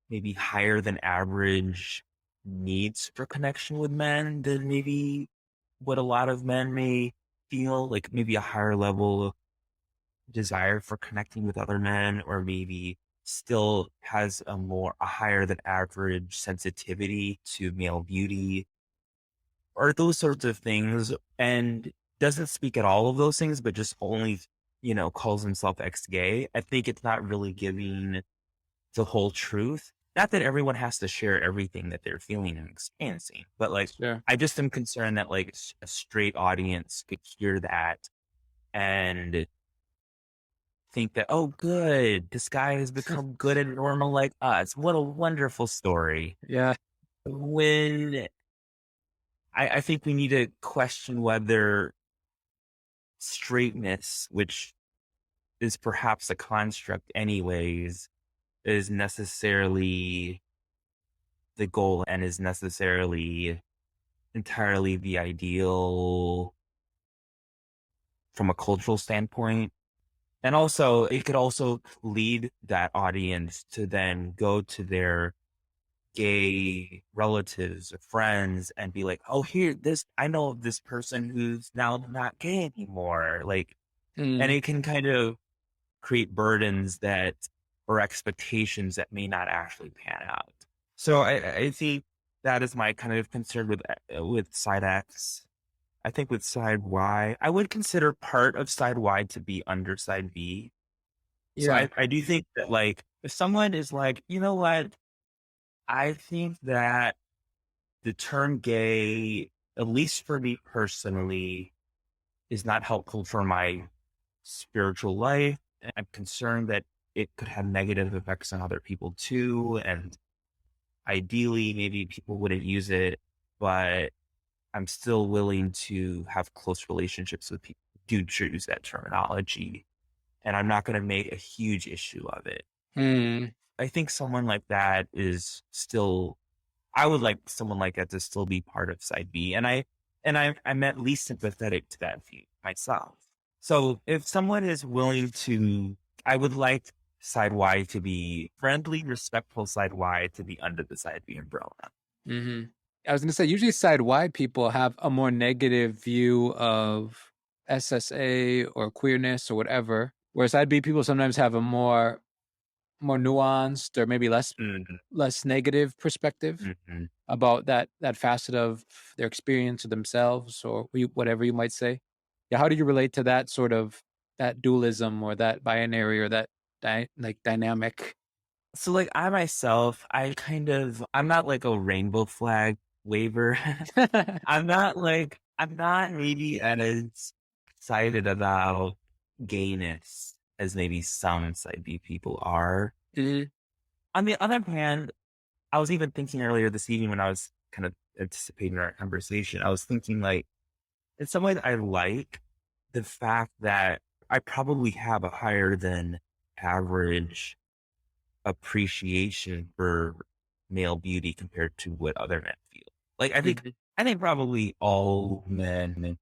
maybe higher than average needs for connection with men than maybe what a lot of men may feel, like maybe a higher level desire for connecting with other men, or maybe still has a higher than average sensitivity to male beauty or those sorts of things, and doesn't speak at all of those things, but just only, calls himself ex-gay. I think it's not really giving the whole truth. Not that everyone has to share everything that they're feeling and experiencing, but like, Sure. I just am concerned that like a straight audience could hear that and think that, oh, good, this guy has become good and normal like us. What a wonderful story. Yeah. When I think we need to question whether straightness, which is perhaps a construct anyways, is necessarily the goal and is necessarily entirely the ideal from a cultural standpoint. And also, it could also lead that audience to then go to their gay relatives or friends and be like, oh, I know of this person who's now not gay anymore. Like, and Mm. it can kind of create burdens or expectations that may not actually pan out. So I think that is my kind of concern with side X. I think with side Y, I would consider part of side Y to be under side B. So Yeah. I do think that like if someone is like, you know what, I think that the term gay, at least for me personally, is not helpful for my spiritual life. And I'm concerned that it could have negative effects on other people too. And ideally, maybe people wouldn't use it, but I'm still willing to have close relationships with people who do choose that terminology. And I'm not going to make a huge issue of it. Mm. I think someone like that is still, I would like someone like that to still be part of side B. I'm at least sympathetic to that view myself. So if someone is willing to, I would like side Y to be friendly, respectful side Y to be under the side B umbrella. Hmm. I was going to say, usually side Y people have a more negative view of SSA or queerness or whatever, whereas side B people sometimes have a more nuanced or maybe Mm-hmm. less negative perspective Mm-hmm. about that facet of their experience or themselves or whatever you might say. Yeah, how do you relate to that sort of that dualism or that binary or that like dynamic? So like I myself, I'm not like a rainbow flag waver. I'm not maybe as excited about gayness as maybe some side B people are. Mhm. On the other hand, I was even thinking earlier this evening when I was kind of anticipating our conversation, I was thinking like, in some ways I like the fact that I probably have a higher than average appreciation for male beauty compared to what other men feel. Like Mhm. I think probably all men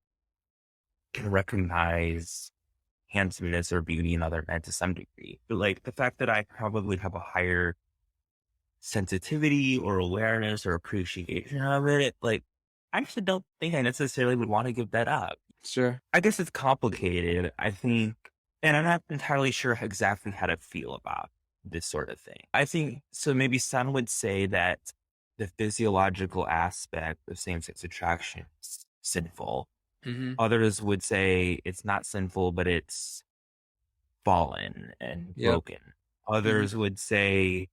can recognize handsomeness or beauty in other men to some degree. But like the fact that I probably have a higher sensitivity or awareness or appreciation of it, like I actually don't think I necessarily would want to give that up. Sure. I guess it's complicated, I think, and I'm not entirely sure exactly how to feel about this sort of thing. I think so. Maybe some would say that the physiological aspect of same sex attraction is sinful. Hmm. Others would say it's not sinful, but it's fallen and Yep. broken. Hmm. Others would say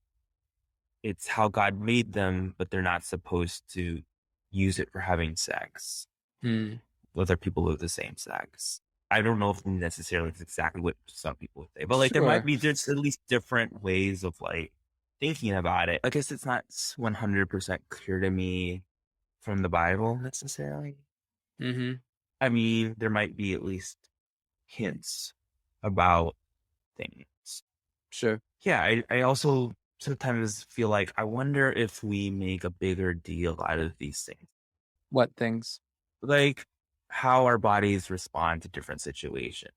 it's how God made them, but they're not supposed to use it for having sex Hmm. with other people of the same sex. I don't know if necessarily it's exactly what some people would say, but like there might Sure. be just at least different ways of like thinking about it. I guess it's not 100% clear to me from the Bible necessarily. Mm-hmm. I mean, there might be at least hints about things. Sure. Yeah, I also sometimes feel like I wonder if we make a bigger deal out of these things. What things? Like how our bodies respond to different situations.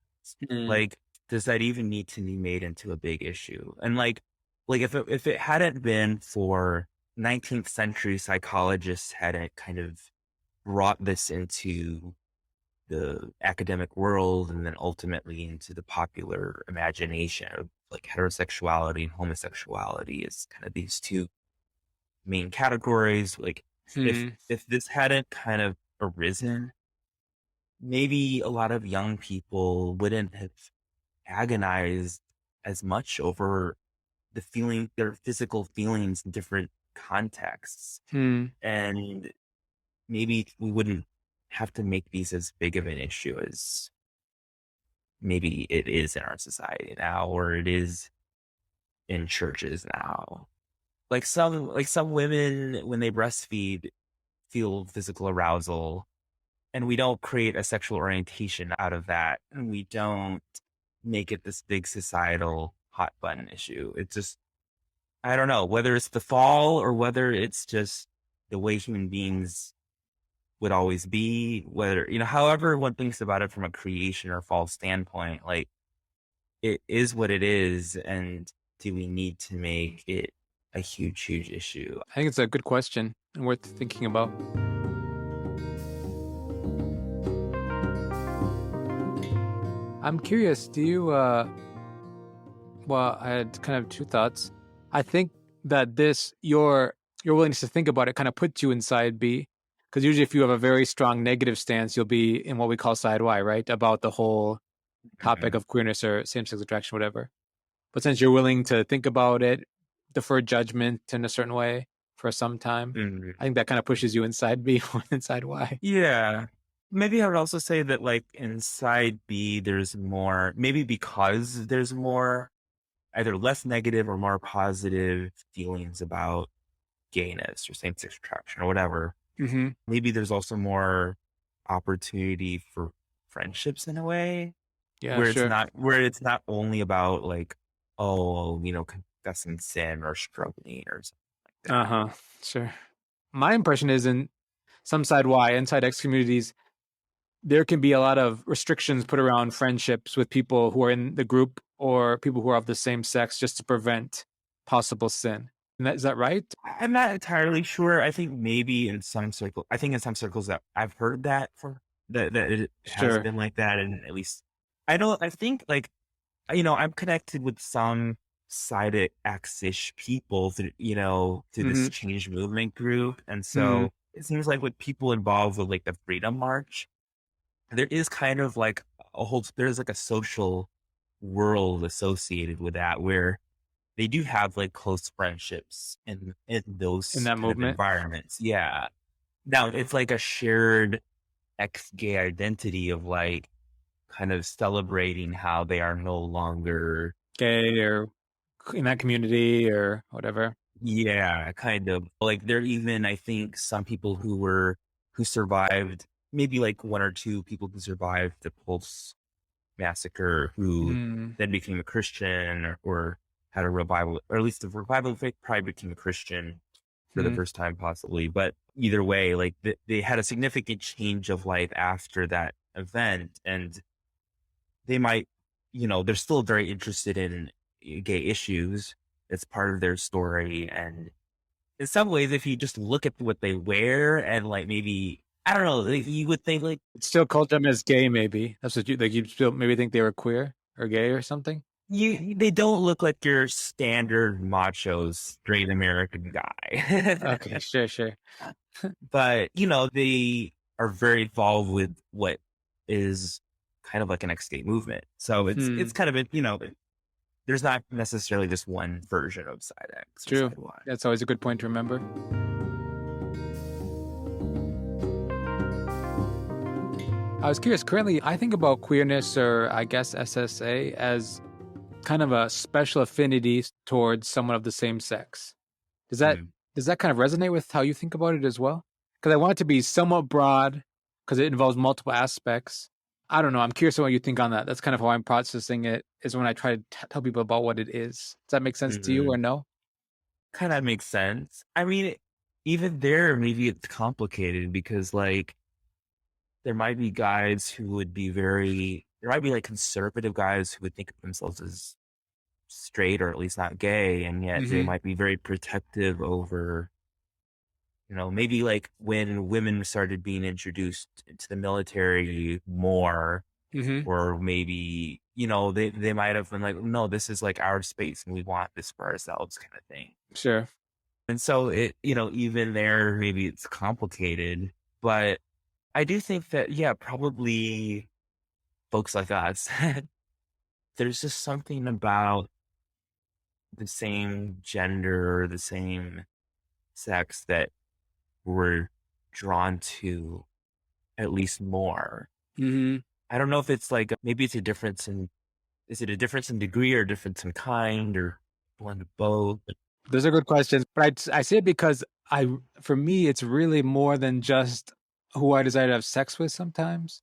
Mm. Like, does that even need to be made into a big issue? And like if it hadn't been for 19th century psychologists hadn't kind of brought this into the academic world and then ultimately into the popular imagination of like heterosexuality and homosexuality is kind of these two main categories. Like Hmm. if this hadn't kind of arisen, maybe a lot of young people wouldn't have agonized as much over their physical feelings in different contexts. Hmm. And maybe we wouldn't have to make these as big of an issue as maybe it is in our society now, or it is in churches now. Like some women when they breastfeed feel physical arousal, and we don't create a sexual orientation out of that, and we don't make it this big societal hot button issue. It's just I don't know whether it's the fall or whether it's just the way human beings would always be, whether, however one thinks about it from a creation or fall standpoint, like it is what it is. And do we need to make it a huge, huge issue? I think it's a good question and worth thinking about. I'm curious, do you well, I had kind of two thoughts. I think that your willingness to think about it kind of puts you in side B. Because usually if you have a very strong negative stance, you'll be in what we call side Y, right? About the whole topic Mhm. of queerness or same-sex attraction, whatever. But since you're willing to think about it, defer judgment in a certain way for some time, Mhm. I think that kind of pushes you inside B more than inside Y. Yeah. Maybe I would also say that like inside B, there's more, maybe because there's more either less negative or more positive feelings about gayness or same sex attraction or whatever. Mm-hmm. Maybe there's also more opportunity for friendships in a way Yeah, sure. where it's not only about like, oh, confessing sin or struggling or something like that. Uh-huh. Sure. My impression is in some side Y, inside X communities, there can be a lot of restrictions put around friendships with people who are in the group or people who are of the same sex just to prevent possible sin. Is that right? I'm not entirely sure. I think in some circles that I've heard that it has Sure. been like that. And at least I think like, I'm connected with some side X-ish people through this Mm-hmm. change movement group. And Mm-hmm. so it seems like with people involved with like the Freedom March, there is kind of like there's like a social world associated with that where they do have like close friendships in In those that kind of movement. environments. Yeah. Now it's like a shared ex-gay identity of like kind of celebrating how they are no longer, Gay or in that community or whatever. yeah, kind of like there even I think some people who survived, maybe like one or two people who survived the Pulse massacre who Mm, then became a Christian or had a revival, or at least the revival of faith probably became a Christian for the mm, first time possibly. But either way, like they had a significant change of life after that event. And they might, they're still very interested in gay issues. It's part of their story. And in some ways, if you just look at what they wear and like maybe, I don't know, like, you would think like, still called them as gay, maybe. That's what you like. You still maybe think they were queer or gay or something. they don't look like your standard macho straight American guy. Okay, sure, sure. But, they are very involved with what is kind of like an ex-gay movement. So it's Hmm. kind of, there's not necessarily just one version of side X or True. side Y. That's always a good point to remember. I was curious, currently I think about queerness, or I guess SSA, as kind of a special affinity towards someone of the same sex. Does that Mm. does that kind of resonate with how you think about it as well? Because I want it to be somewhat broad because it involves multiple aspects. I don't know. I'm curious on what you think on that. That's kind of how I'm processing it, is when I try to tell people about what it is. Does that make sense to you or no? Kind of makes sense. I mean, even there, maybe it's complicated because like there might be guys who would be there might be like conservative guys who would think of themselves as straight or at least not gay, and yet they Mm-hmm. might be very protective over, maybe like when women started being introduced into the military more, Mm-hmm. or maybe, they might have been like, no, this is like our space and we want this for ourselves kind of thing. Sure. And so even there, maybe it's complicated, but I do think that, yeah, probably folks like us, there's just something about the same gender or the same sex that we're drawn to at least more. Mm-hmm. I don't know if it's like, maybe it's is it a difference in degree or a difference in kind or blend of both? Those are good questions, but I say it because for me, it's really more than just who I desire to have sex with sometimes,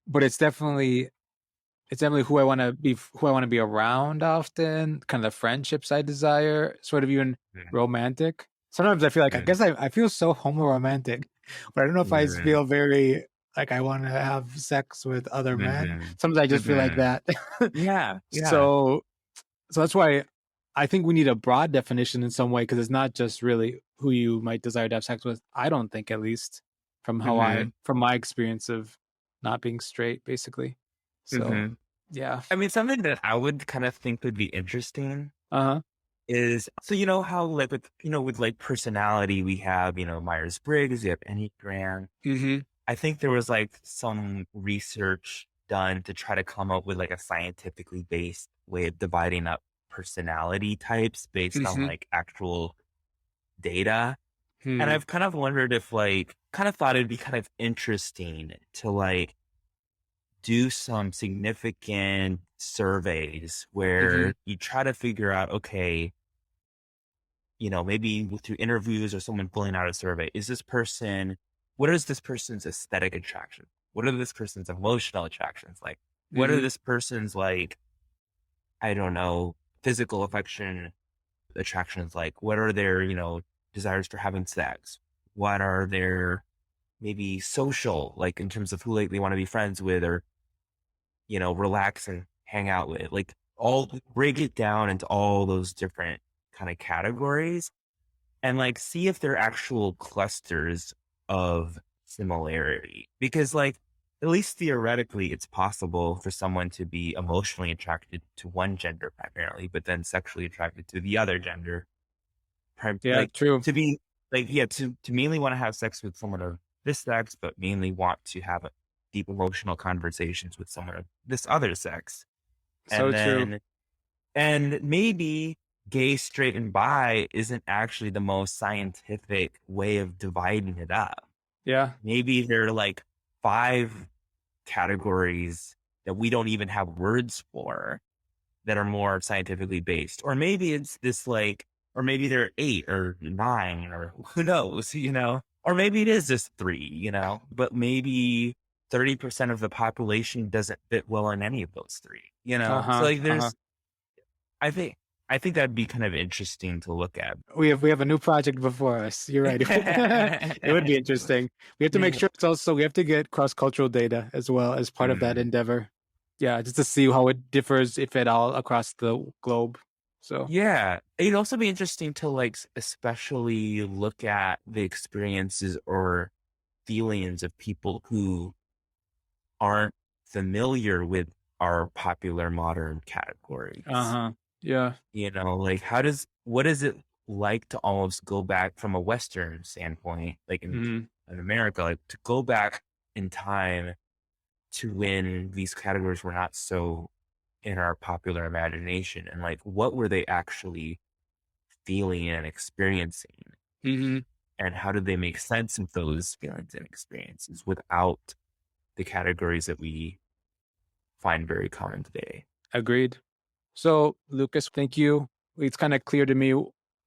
but it's definitely who I want to be around often, kind of the friendships I desire, sort of even romantic. Sometimes I feel like, I guess I feel so homoromantic, but I don't know if I feel very like I want to have sex with other men. Sometimes I just feel like that. Yeah. So that's why I think we need a broad definition in some way, because it's not just really who you might desire to have sex with. I don't think, at least from my experience of not being straight, basically. So yeah. I mean, something that I would kind of think would be interesting Uh-huh. is, so how like with like personality, we have, Myers-Briggs, you have Enneagram. Mm-hmm. I think there was like some research done to try to come up with like a scientifically based way of dividing up personality types based on like actual data. And I've kind of wondered if kind of thought it'd be kind of interesting to like do some significant surveys where you try to figure out, okay, maybe through interviews or someone filling out a survey, what is this person's aesthetic attraction? What are this person's emotional attractions like? What are this person's like, I don't know, physical affection attractions like? What are their, desires for having sex? What are their maybe social, like in terms of who like they want to be friends with or, relax and hang out with? Like all break it down into all those different kind of categories and like see if they're actual clusters of similarity. Because like, at least theoretically, it's possible for someone to be emotionally attracted to one gender primarily, but then sexually attracted to the other gender. Yeah, true. To be like, yeah, to mainly want to have sex with someone of this sex, but mainly want to have deep emotional conversations with someone of this other sex. So true. And maybe gay, straight, and bi isn't actually the most scientific way of dividing it up. Yeah. Maybe there are like 5 categories that we don't even have words for that are more scientifically based. Or maybe it's this like, or maybe there are 8 or 9 or who knows, or maybe it is just 3, but maybe 30% of the population doesn't fit well in any of those 3, So like I think that'd be kind of interesting to look at. We have a new project before us. You're right. It would be interesting. We have to make sure we have to get cross-cultural data as well as part of that endeavor. Yeah, just to see how it differs, if at all, across the globe. So yeah, it'd also be interesting to like especially look at the experiences or feelings of people who aren't familiar with our popular modern categories. Yeah. Like what is it like to almost go back from a Western standpoint, like in America, like to go back in time to when these categories were not so in our popular imagination, and like what were they actually feeling and experiencing, Mm-hmm. and how did they make sense of those feelings and experiences without the categories that we find very common today. Agreed. So, Lucas, thank you. It's kind of clear to me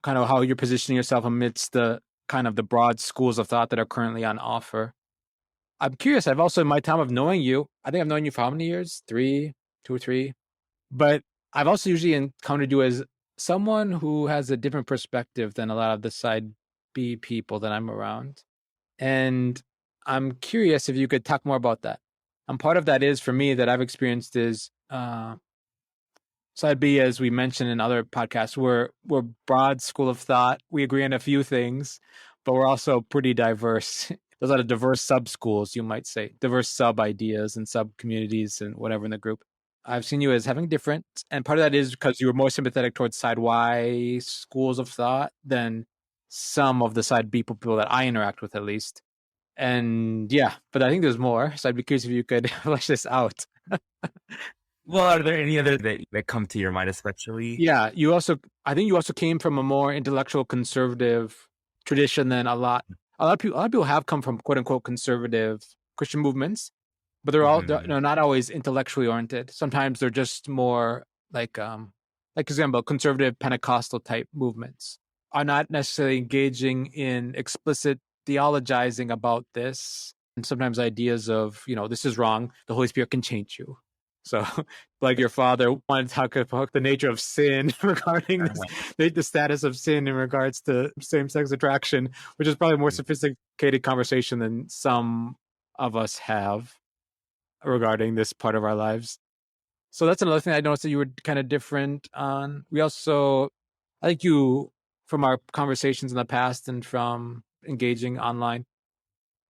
kind of how you're positioning yourself amidst the kind of the broad schools of thought that are currently on offer. I'm curious. I've also, in my time of knowing you, I think I've known you for how many years? 2 or 3. But I've also usually encountered you as someone who has a different perspective than a lot of the side B people that I'm around. And I'm curious if you could talk more about that. And part of that is for me that I've experienced is side B, as we mentioned in other podcasts, we're broad school of thought. We agree on a few things, but we're also pretty diverse. There's a lot of diverse sub schools, you might say, diverse sub ideas and sub communities and whatever in the group. I've seen you as having different, and part of that is because you were more sympathetic towards side Y schools of thought than some of the side B people that I interact with, at least. And yeah, but I think there's more. So I'd be curious if you could flesh this out. Well, are there any other that come to your mind, especially? Yeah, I think you also came from a more intellectual conservative tradition than a lot of people have come from quote unquote conservative Christian movements, but they're Hmm. not always intellectually oriented. Sometimes they're just more like example, conservative Pentecostal type movements are not necessarily engaging in explicit theologizing about this. And sometimes ideas of, this is wrong, the Holy Spirit can change you. So, like your father wanted to talk about the nature of sin regarding this, the status of sin in regards to same-sex attraction, which is probably a more sophisticated conversation than some of us have regarding this part of our lives. So that's another thing I noticed that you were kind of different on. I think from our conversations in the past and from engaging online,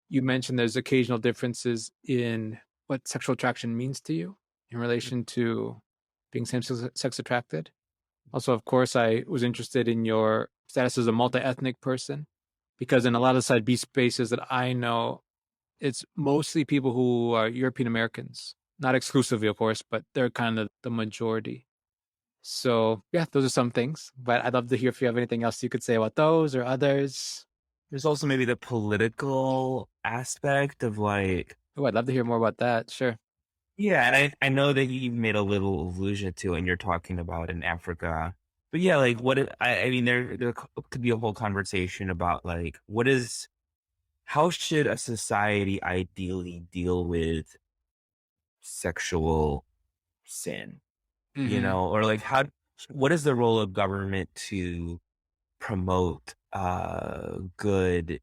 you mentioned there's occasional differences in what sexual attraction means to you in relation to being same-sex attracted. Also, of course, I was interested in your status as a multi-ethnic person, because in a lot of side B spaces that I know, it's mostly people who are European Americans, not exclusively, of course, but they're kind of the majority. So yeah, those are some things, but I'd love to hear if you have anything else you could say about those or others. There's also maybe the political aspect of like, Oh, I'd love to hear more about that. Sure. yeah, and I know that you made a little allusion to it and you're talking about in Africa. But yeah, like I mean, there could be a whole conversation about like, how should a society ideally deal with sexual sin, Mm-hmm. or like what is the role of government to promote good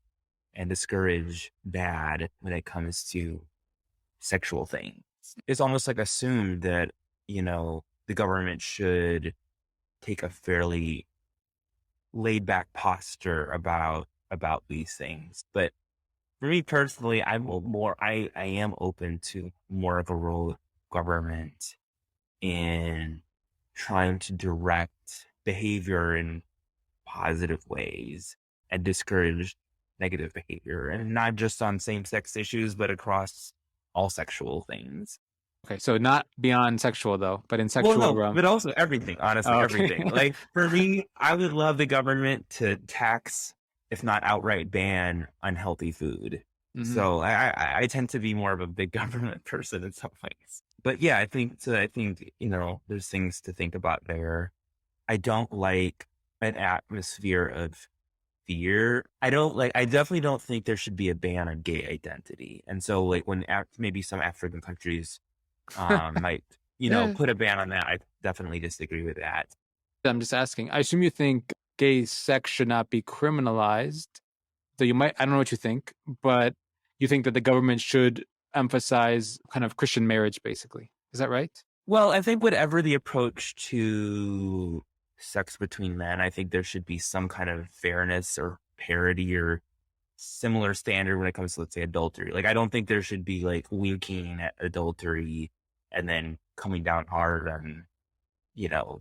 and discourage bad when it comes to sexual things? It's almost like assumed that, the government should take a fairly laid back posture about these things. But for me personally, I am open to more of a role of government in trying to direct behavior in positive ways and discourage negative behavior, and not just on same-sex issues, but across all sexual things. Okay, so not beyond sexual though, but in Well, sexual no, realm. but also everything, honestly, Oh, okay. everything. Like for me, I would love the government to tax, if not outright ban, unhealthy food. Mm-hmm. So I tend to be more of a big government person in some ways. But yeah, I think, there's things to think about there. I don't like an atmosphere of fear. I definitely don't think there should be a ban on gay identity. And so like when maybe some African countries might, Yeah, put a ban on that, I definitely disagree with that. I'm just asking. I assume you think gay sex should not be criminalized. So I don't know what you think, but you think that the government should emphasize kind of Christian marriage, basically. Is that right? Well, I think whatever the approach to sex between men, I think there should be some kind of fairness or parity or similar standard when it comes to, let's say, adultery. Like, I don't think there should be like winking at adultery and then coming down hard on,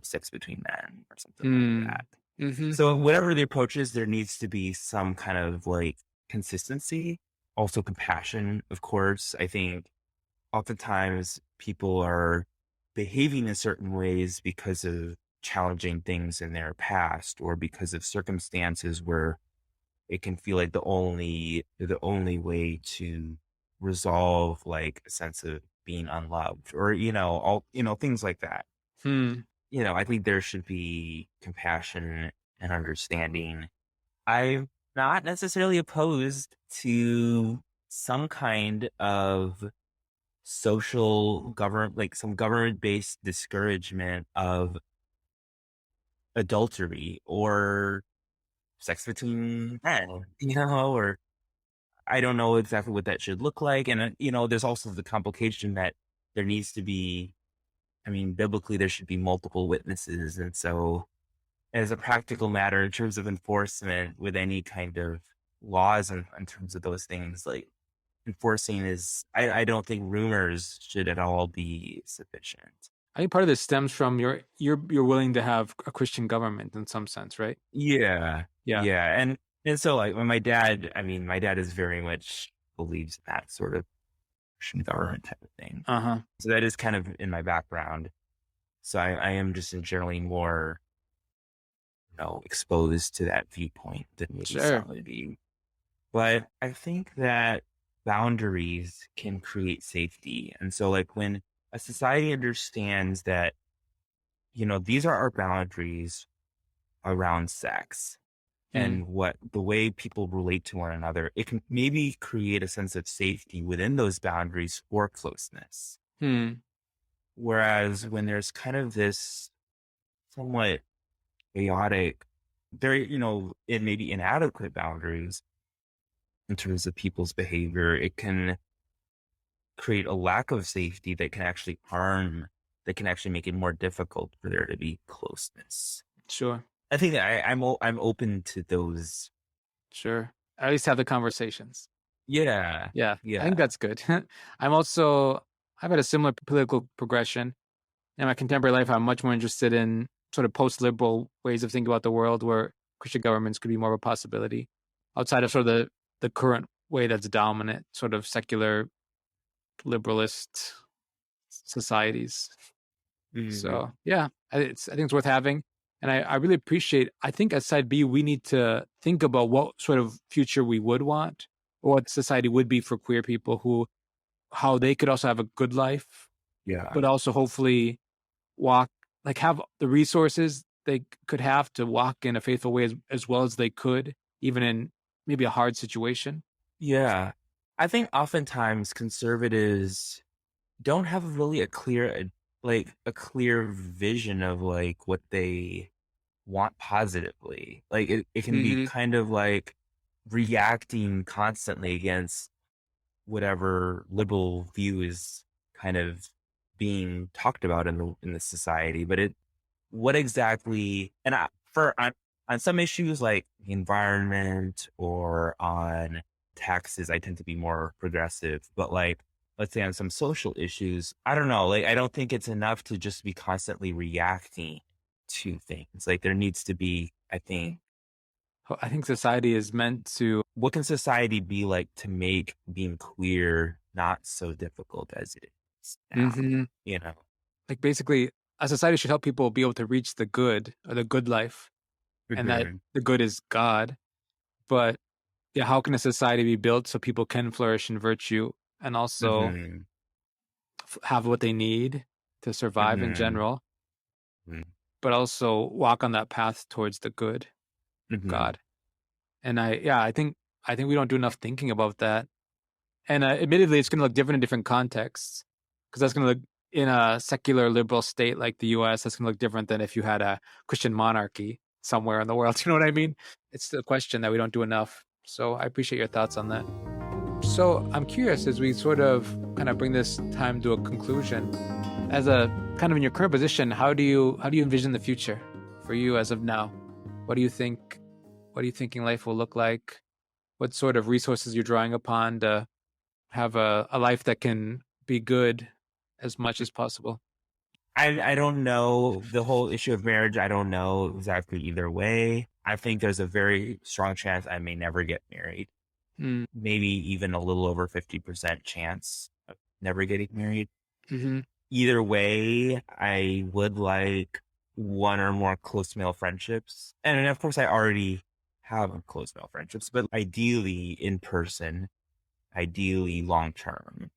sex between men or something like Mm. that. Mm-hmm. So whatever the approach is, there needs to be some kind of like consistency, also compassion, of course. I think oftentimes people are behaving in certain ways because of challenging things in their past or because of circumstances where it can feel like the only way to resolve like a sense of being unloved or all things like that. Hmm. I think there should be compassion and understanding. I'm not necessarily opposed to some kind of social government, like some government based discouragement of adultery or sex between men, or I don't know exactly what that should look like. And, there's also the complication that there needs to be, I mean, biblically, there should be multiple witnesses. And so, as a practical matter, in terms of enforcement with any kind of laws in terms of those things, like enforcing I don't think rumors should at all be sufficient. I think part of this stems from you're willing to have a Christian government in some sense, right? Yeah. Yeah. Yeah. And so like when my dad is very much believes in that sort of Christian government type of thing. Uh-huh. So that is kind of in my background. So I am just generally more, exposed to that viewpoint than maybe Sure. some would be. But I think that boundaries can create safety. And so like when a society understands that, these are our boundaries around sex Hmm. and what the way people relate to one another, it can maybe create a sense of safety within those boundaries for closeness. Hmm. Whereas when there's kind of this somewhat chaotic, very, it may be inadequate boundaries in terms of people's behavior, it can create a lack of safety that can actually that can actually make it more difficult for there to be closeness. Sure. I think I'm open to those. Sure. At least have the conversations. Yeah. Yeah. I Yeah. think that's good. I've had a similar political progression. In my contemporary life, I'm much more interested in sort of post-liberal ways of thinking about the world where Christian governments could be more of a possibility outside of sort of the current way that's dominant, sort of secular liberalist societies. Mhm. So yeah, I think it's worth having. And I really appreciate, I think as side B, we need to think about what sort of future we would want or what society would be for queer people how they could also have a good life, Yeah. but also hopefully have the resources they could have to walk in a faithful way as well as they could, even in maybe a hard situation. Yeah. I think oftentimes conservatives don't have really a clear vision of like what they want positively. Like it can be Mm-hmm. kind of like reacting constantly against whatever liberal view is kind of being talked about in the society. But what exactly, and on some issues like the environment or on taxes, I tend to be more progressive. But like, let's say on some social issues, I don't know. Like, I don't think it's enough to just be constantly reacting to things. Like, there needs to be, I think, I think society is meant to. what can society be like to make being queer not so difficult as it is now? Mm-hmm. You know? Like basically, a society should help people be able to reach the good or the good life, and that Mhm. the good is God. But yeah, how can a society be built so people can flourish in virtue and also Mhm. have what they need to survive in Mhm. general, Mhm. but also walk on that path towards the good of Mhm. God? And I think we don't do enough thinking about that. And admittedly, it's going to look different in different contexts because that's going to look in a secular liberal state like the U.S. That's going to look different than if you had a Christian monarchy somewhere in the world. You know what I mean? It's the question that we don't do enough. So I appreciate your thoughts on that. So I'm curious as we sort of kind of bring this time to a conclusion. As a kind of in your current position, how do you envision the future for you as of now? What do you think? What are you thinking life will look like? What sort of resources you're drawing upon to have a life that can be good as much as possible? I don't know the whole issue of marriage. I don't know exactly either way. I think there's a very strong chance I may never get married. Mm, Maybe even a little over 50% chance of never getting married. hmm either way, I would like one or more close male friendships. And of course, I already have close male friendships, but ideally in person, ideally long term.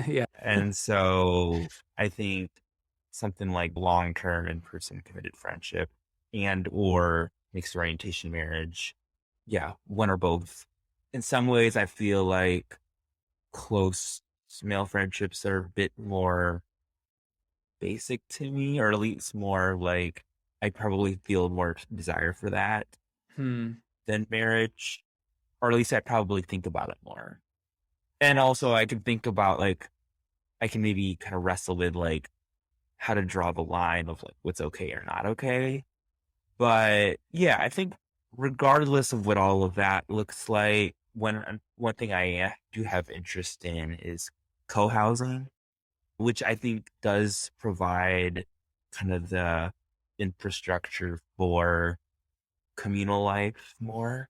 Yeah. And so I think something like long term in person committed friendship and or mixed orientation marriage. Yeah, one or both. In some ways, I feel like close male friendships are a bit more basic to me, or at least more like I probably feel more desire for that Hmm. than marriage, or at least I probably think about it more. And also, I can think about like, I can maybe kind of wrestle with like how to draw the line of like what's okay or not okay. But yeah, I think regardless of what all of that looks like, one thing I do have interest in is co-housing, which I think does provide kind of the infrastructure for communal life more.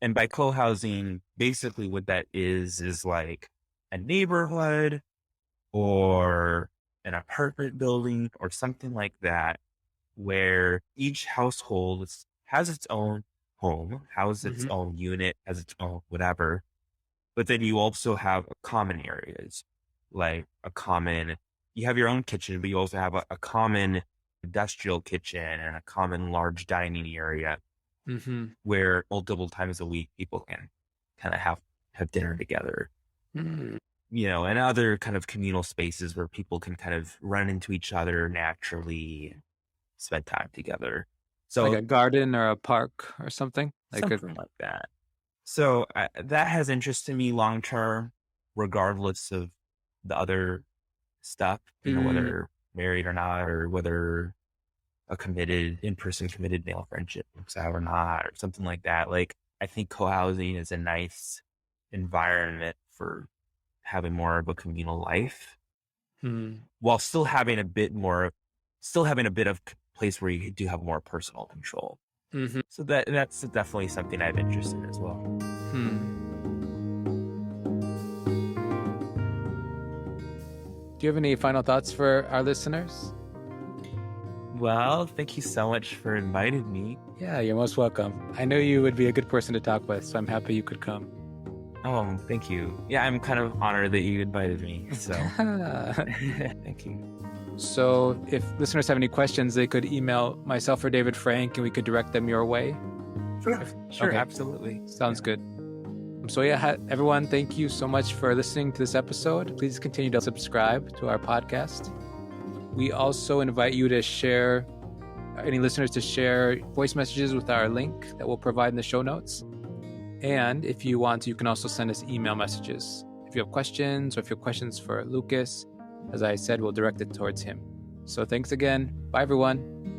And by co-housing, basically what that is like a neighborhood or an apartment building or something like that, where each household has its own home, has its Mm-hmm. own unit, has its own whatever. But then you also have common areas, like you have your own kitchen, but you also have a common industrial kitchen and a common large dining area Mm-hmm. where multiple times a week people can kind of have dinner together, Mm. and other kind of communal spaces where people can kind of run into each other naturally, spend time together. Like So a garden or a park or something. something like that. So that has interest in me long term, regardless of the other stuff, Mm. whether married or not, or whether a in-person committed male friendship works out or not, or something like that. Like, I think co-housing is a nice environment for having more of a communal life Mm. while still having a bit of place where you do have more personal control. Mm-hmm. So that's definitely something I'm interested in as well. Hmm. Do you have any final thoughts for our listeners? Well, thank you so much for inviting me. Yeah, you're most welcome. I know you would be a good person to talk with, so I'm happy you could come. Oh, thank you. Yeah, I'm kind of honored that you invited me. So thank you. So if listeners have any questions, they could email myself or David Frank and we could direct them your way. Sure, Okay. absolutely. Sounds good. So yeah, everyone, thank you so much for listening to this episode. Please continue to subscribe to our podcast. We also invite you to share, any listeners to share voice messages with our link that we'll provide in the show notes. And if you want to, you can also send us email messages. If you have questions or if you have questions for Lucas, as I said, we'll direct it towards him. So thanks again. Bye, everyone.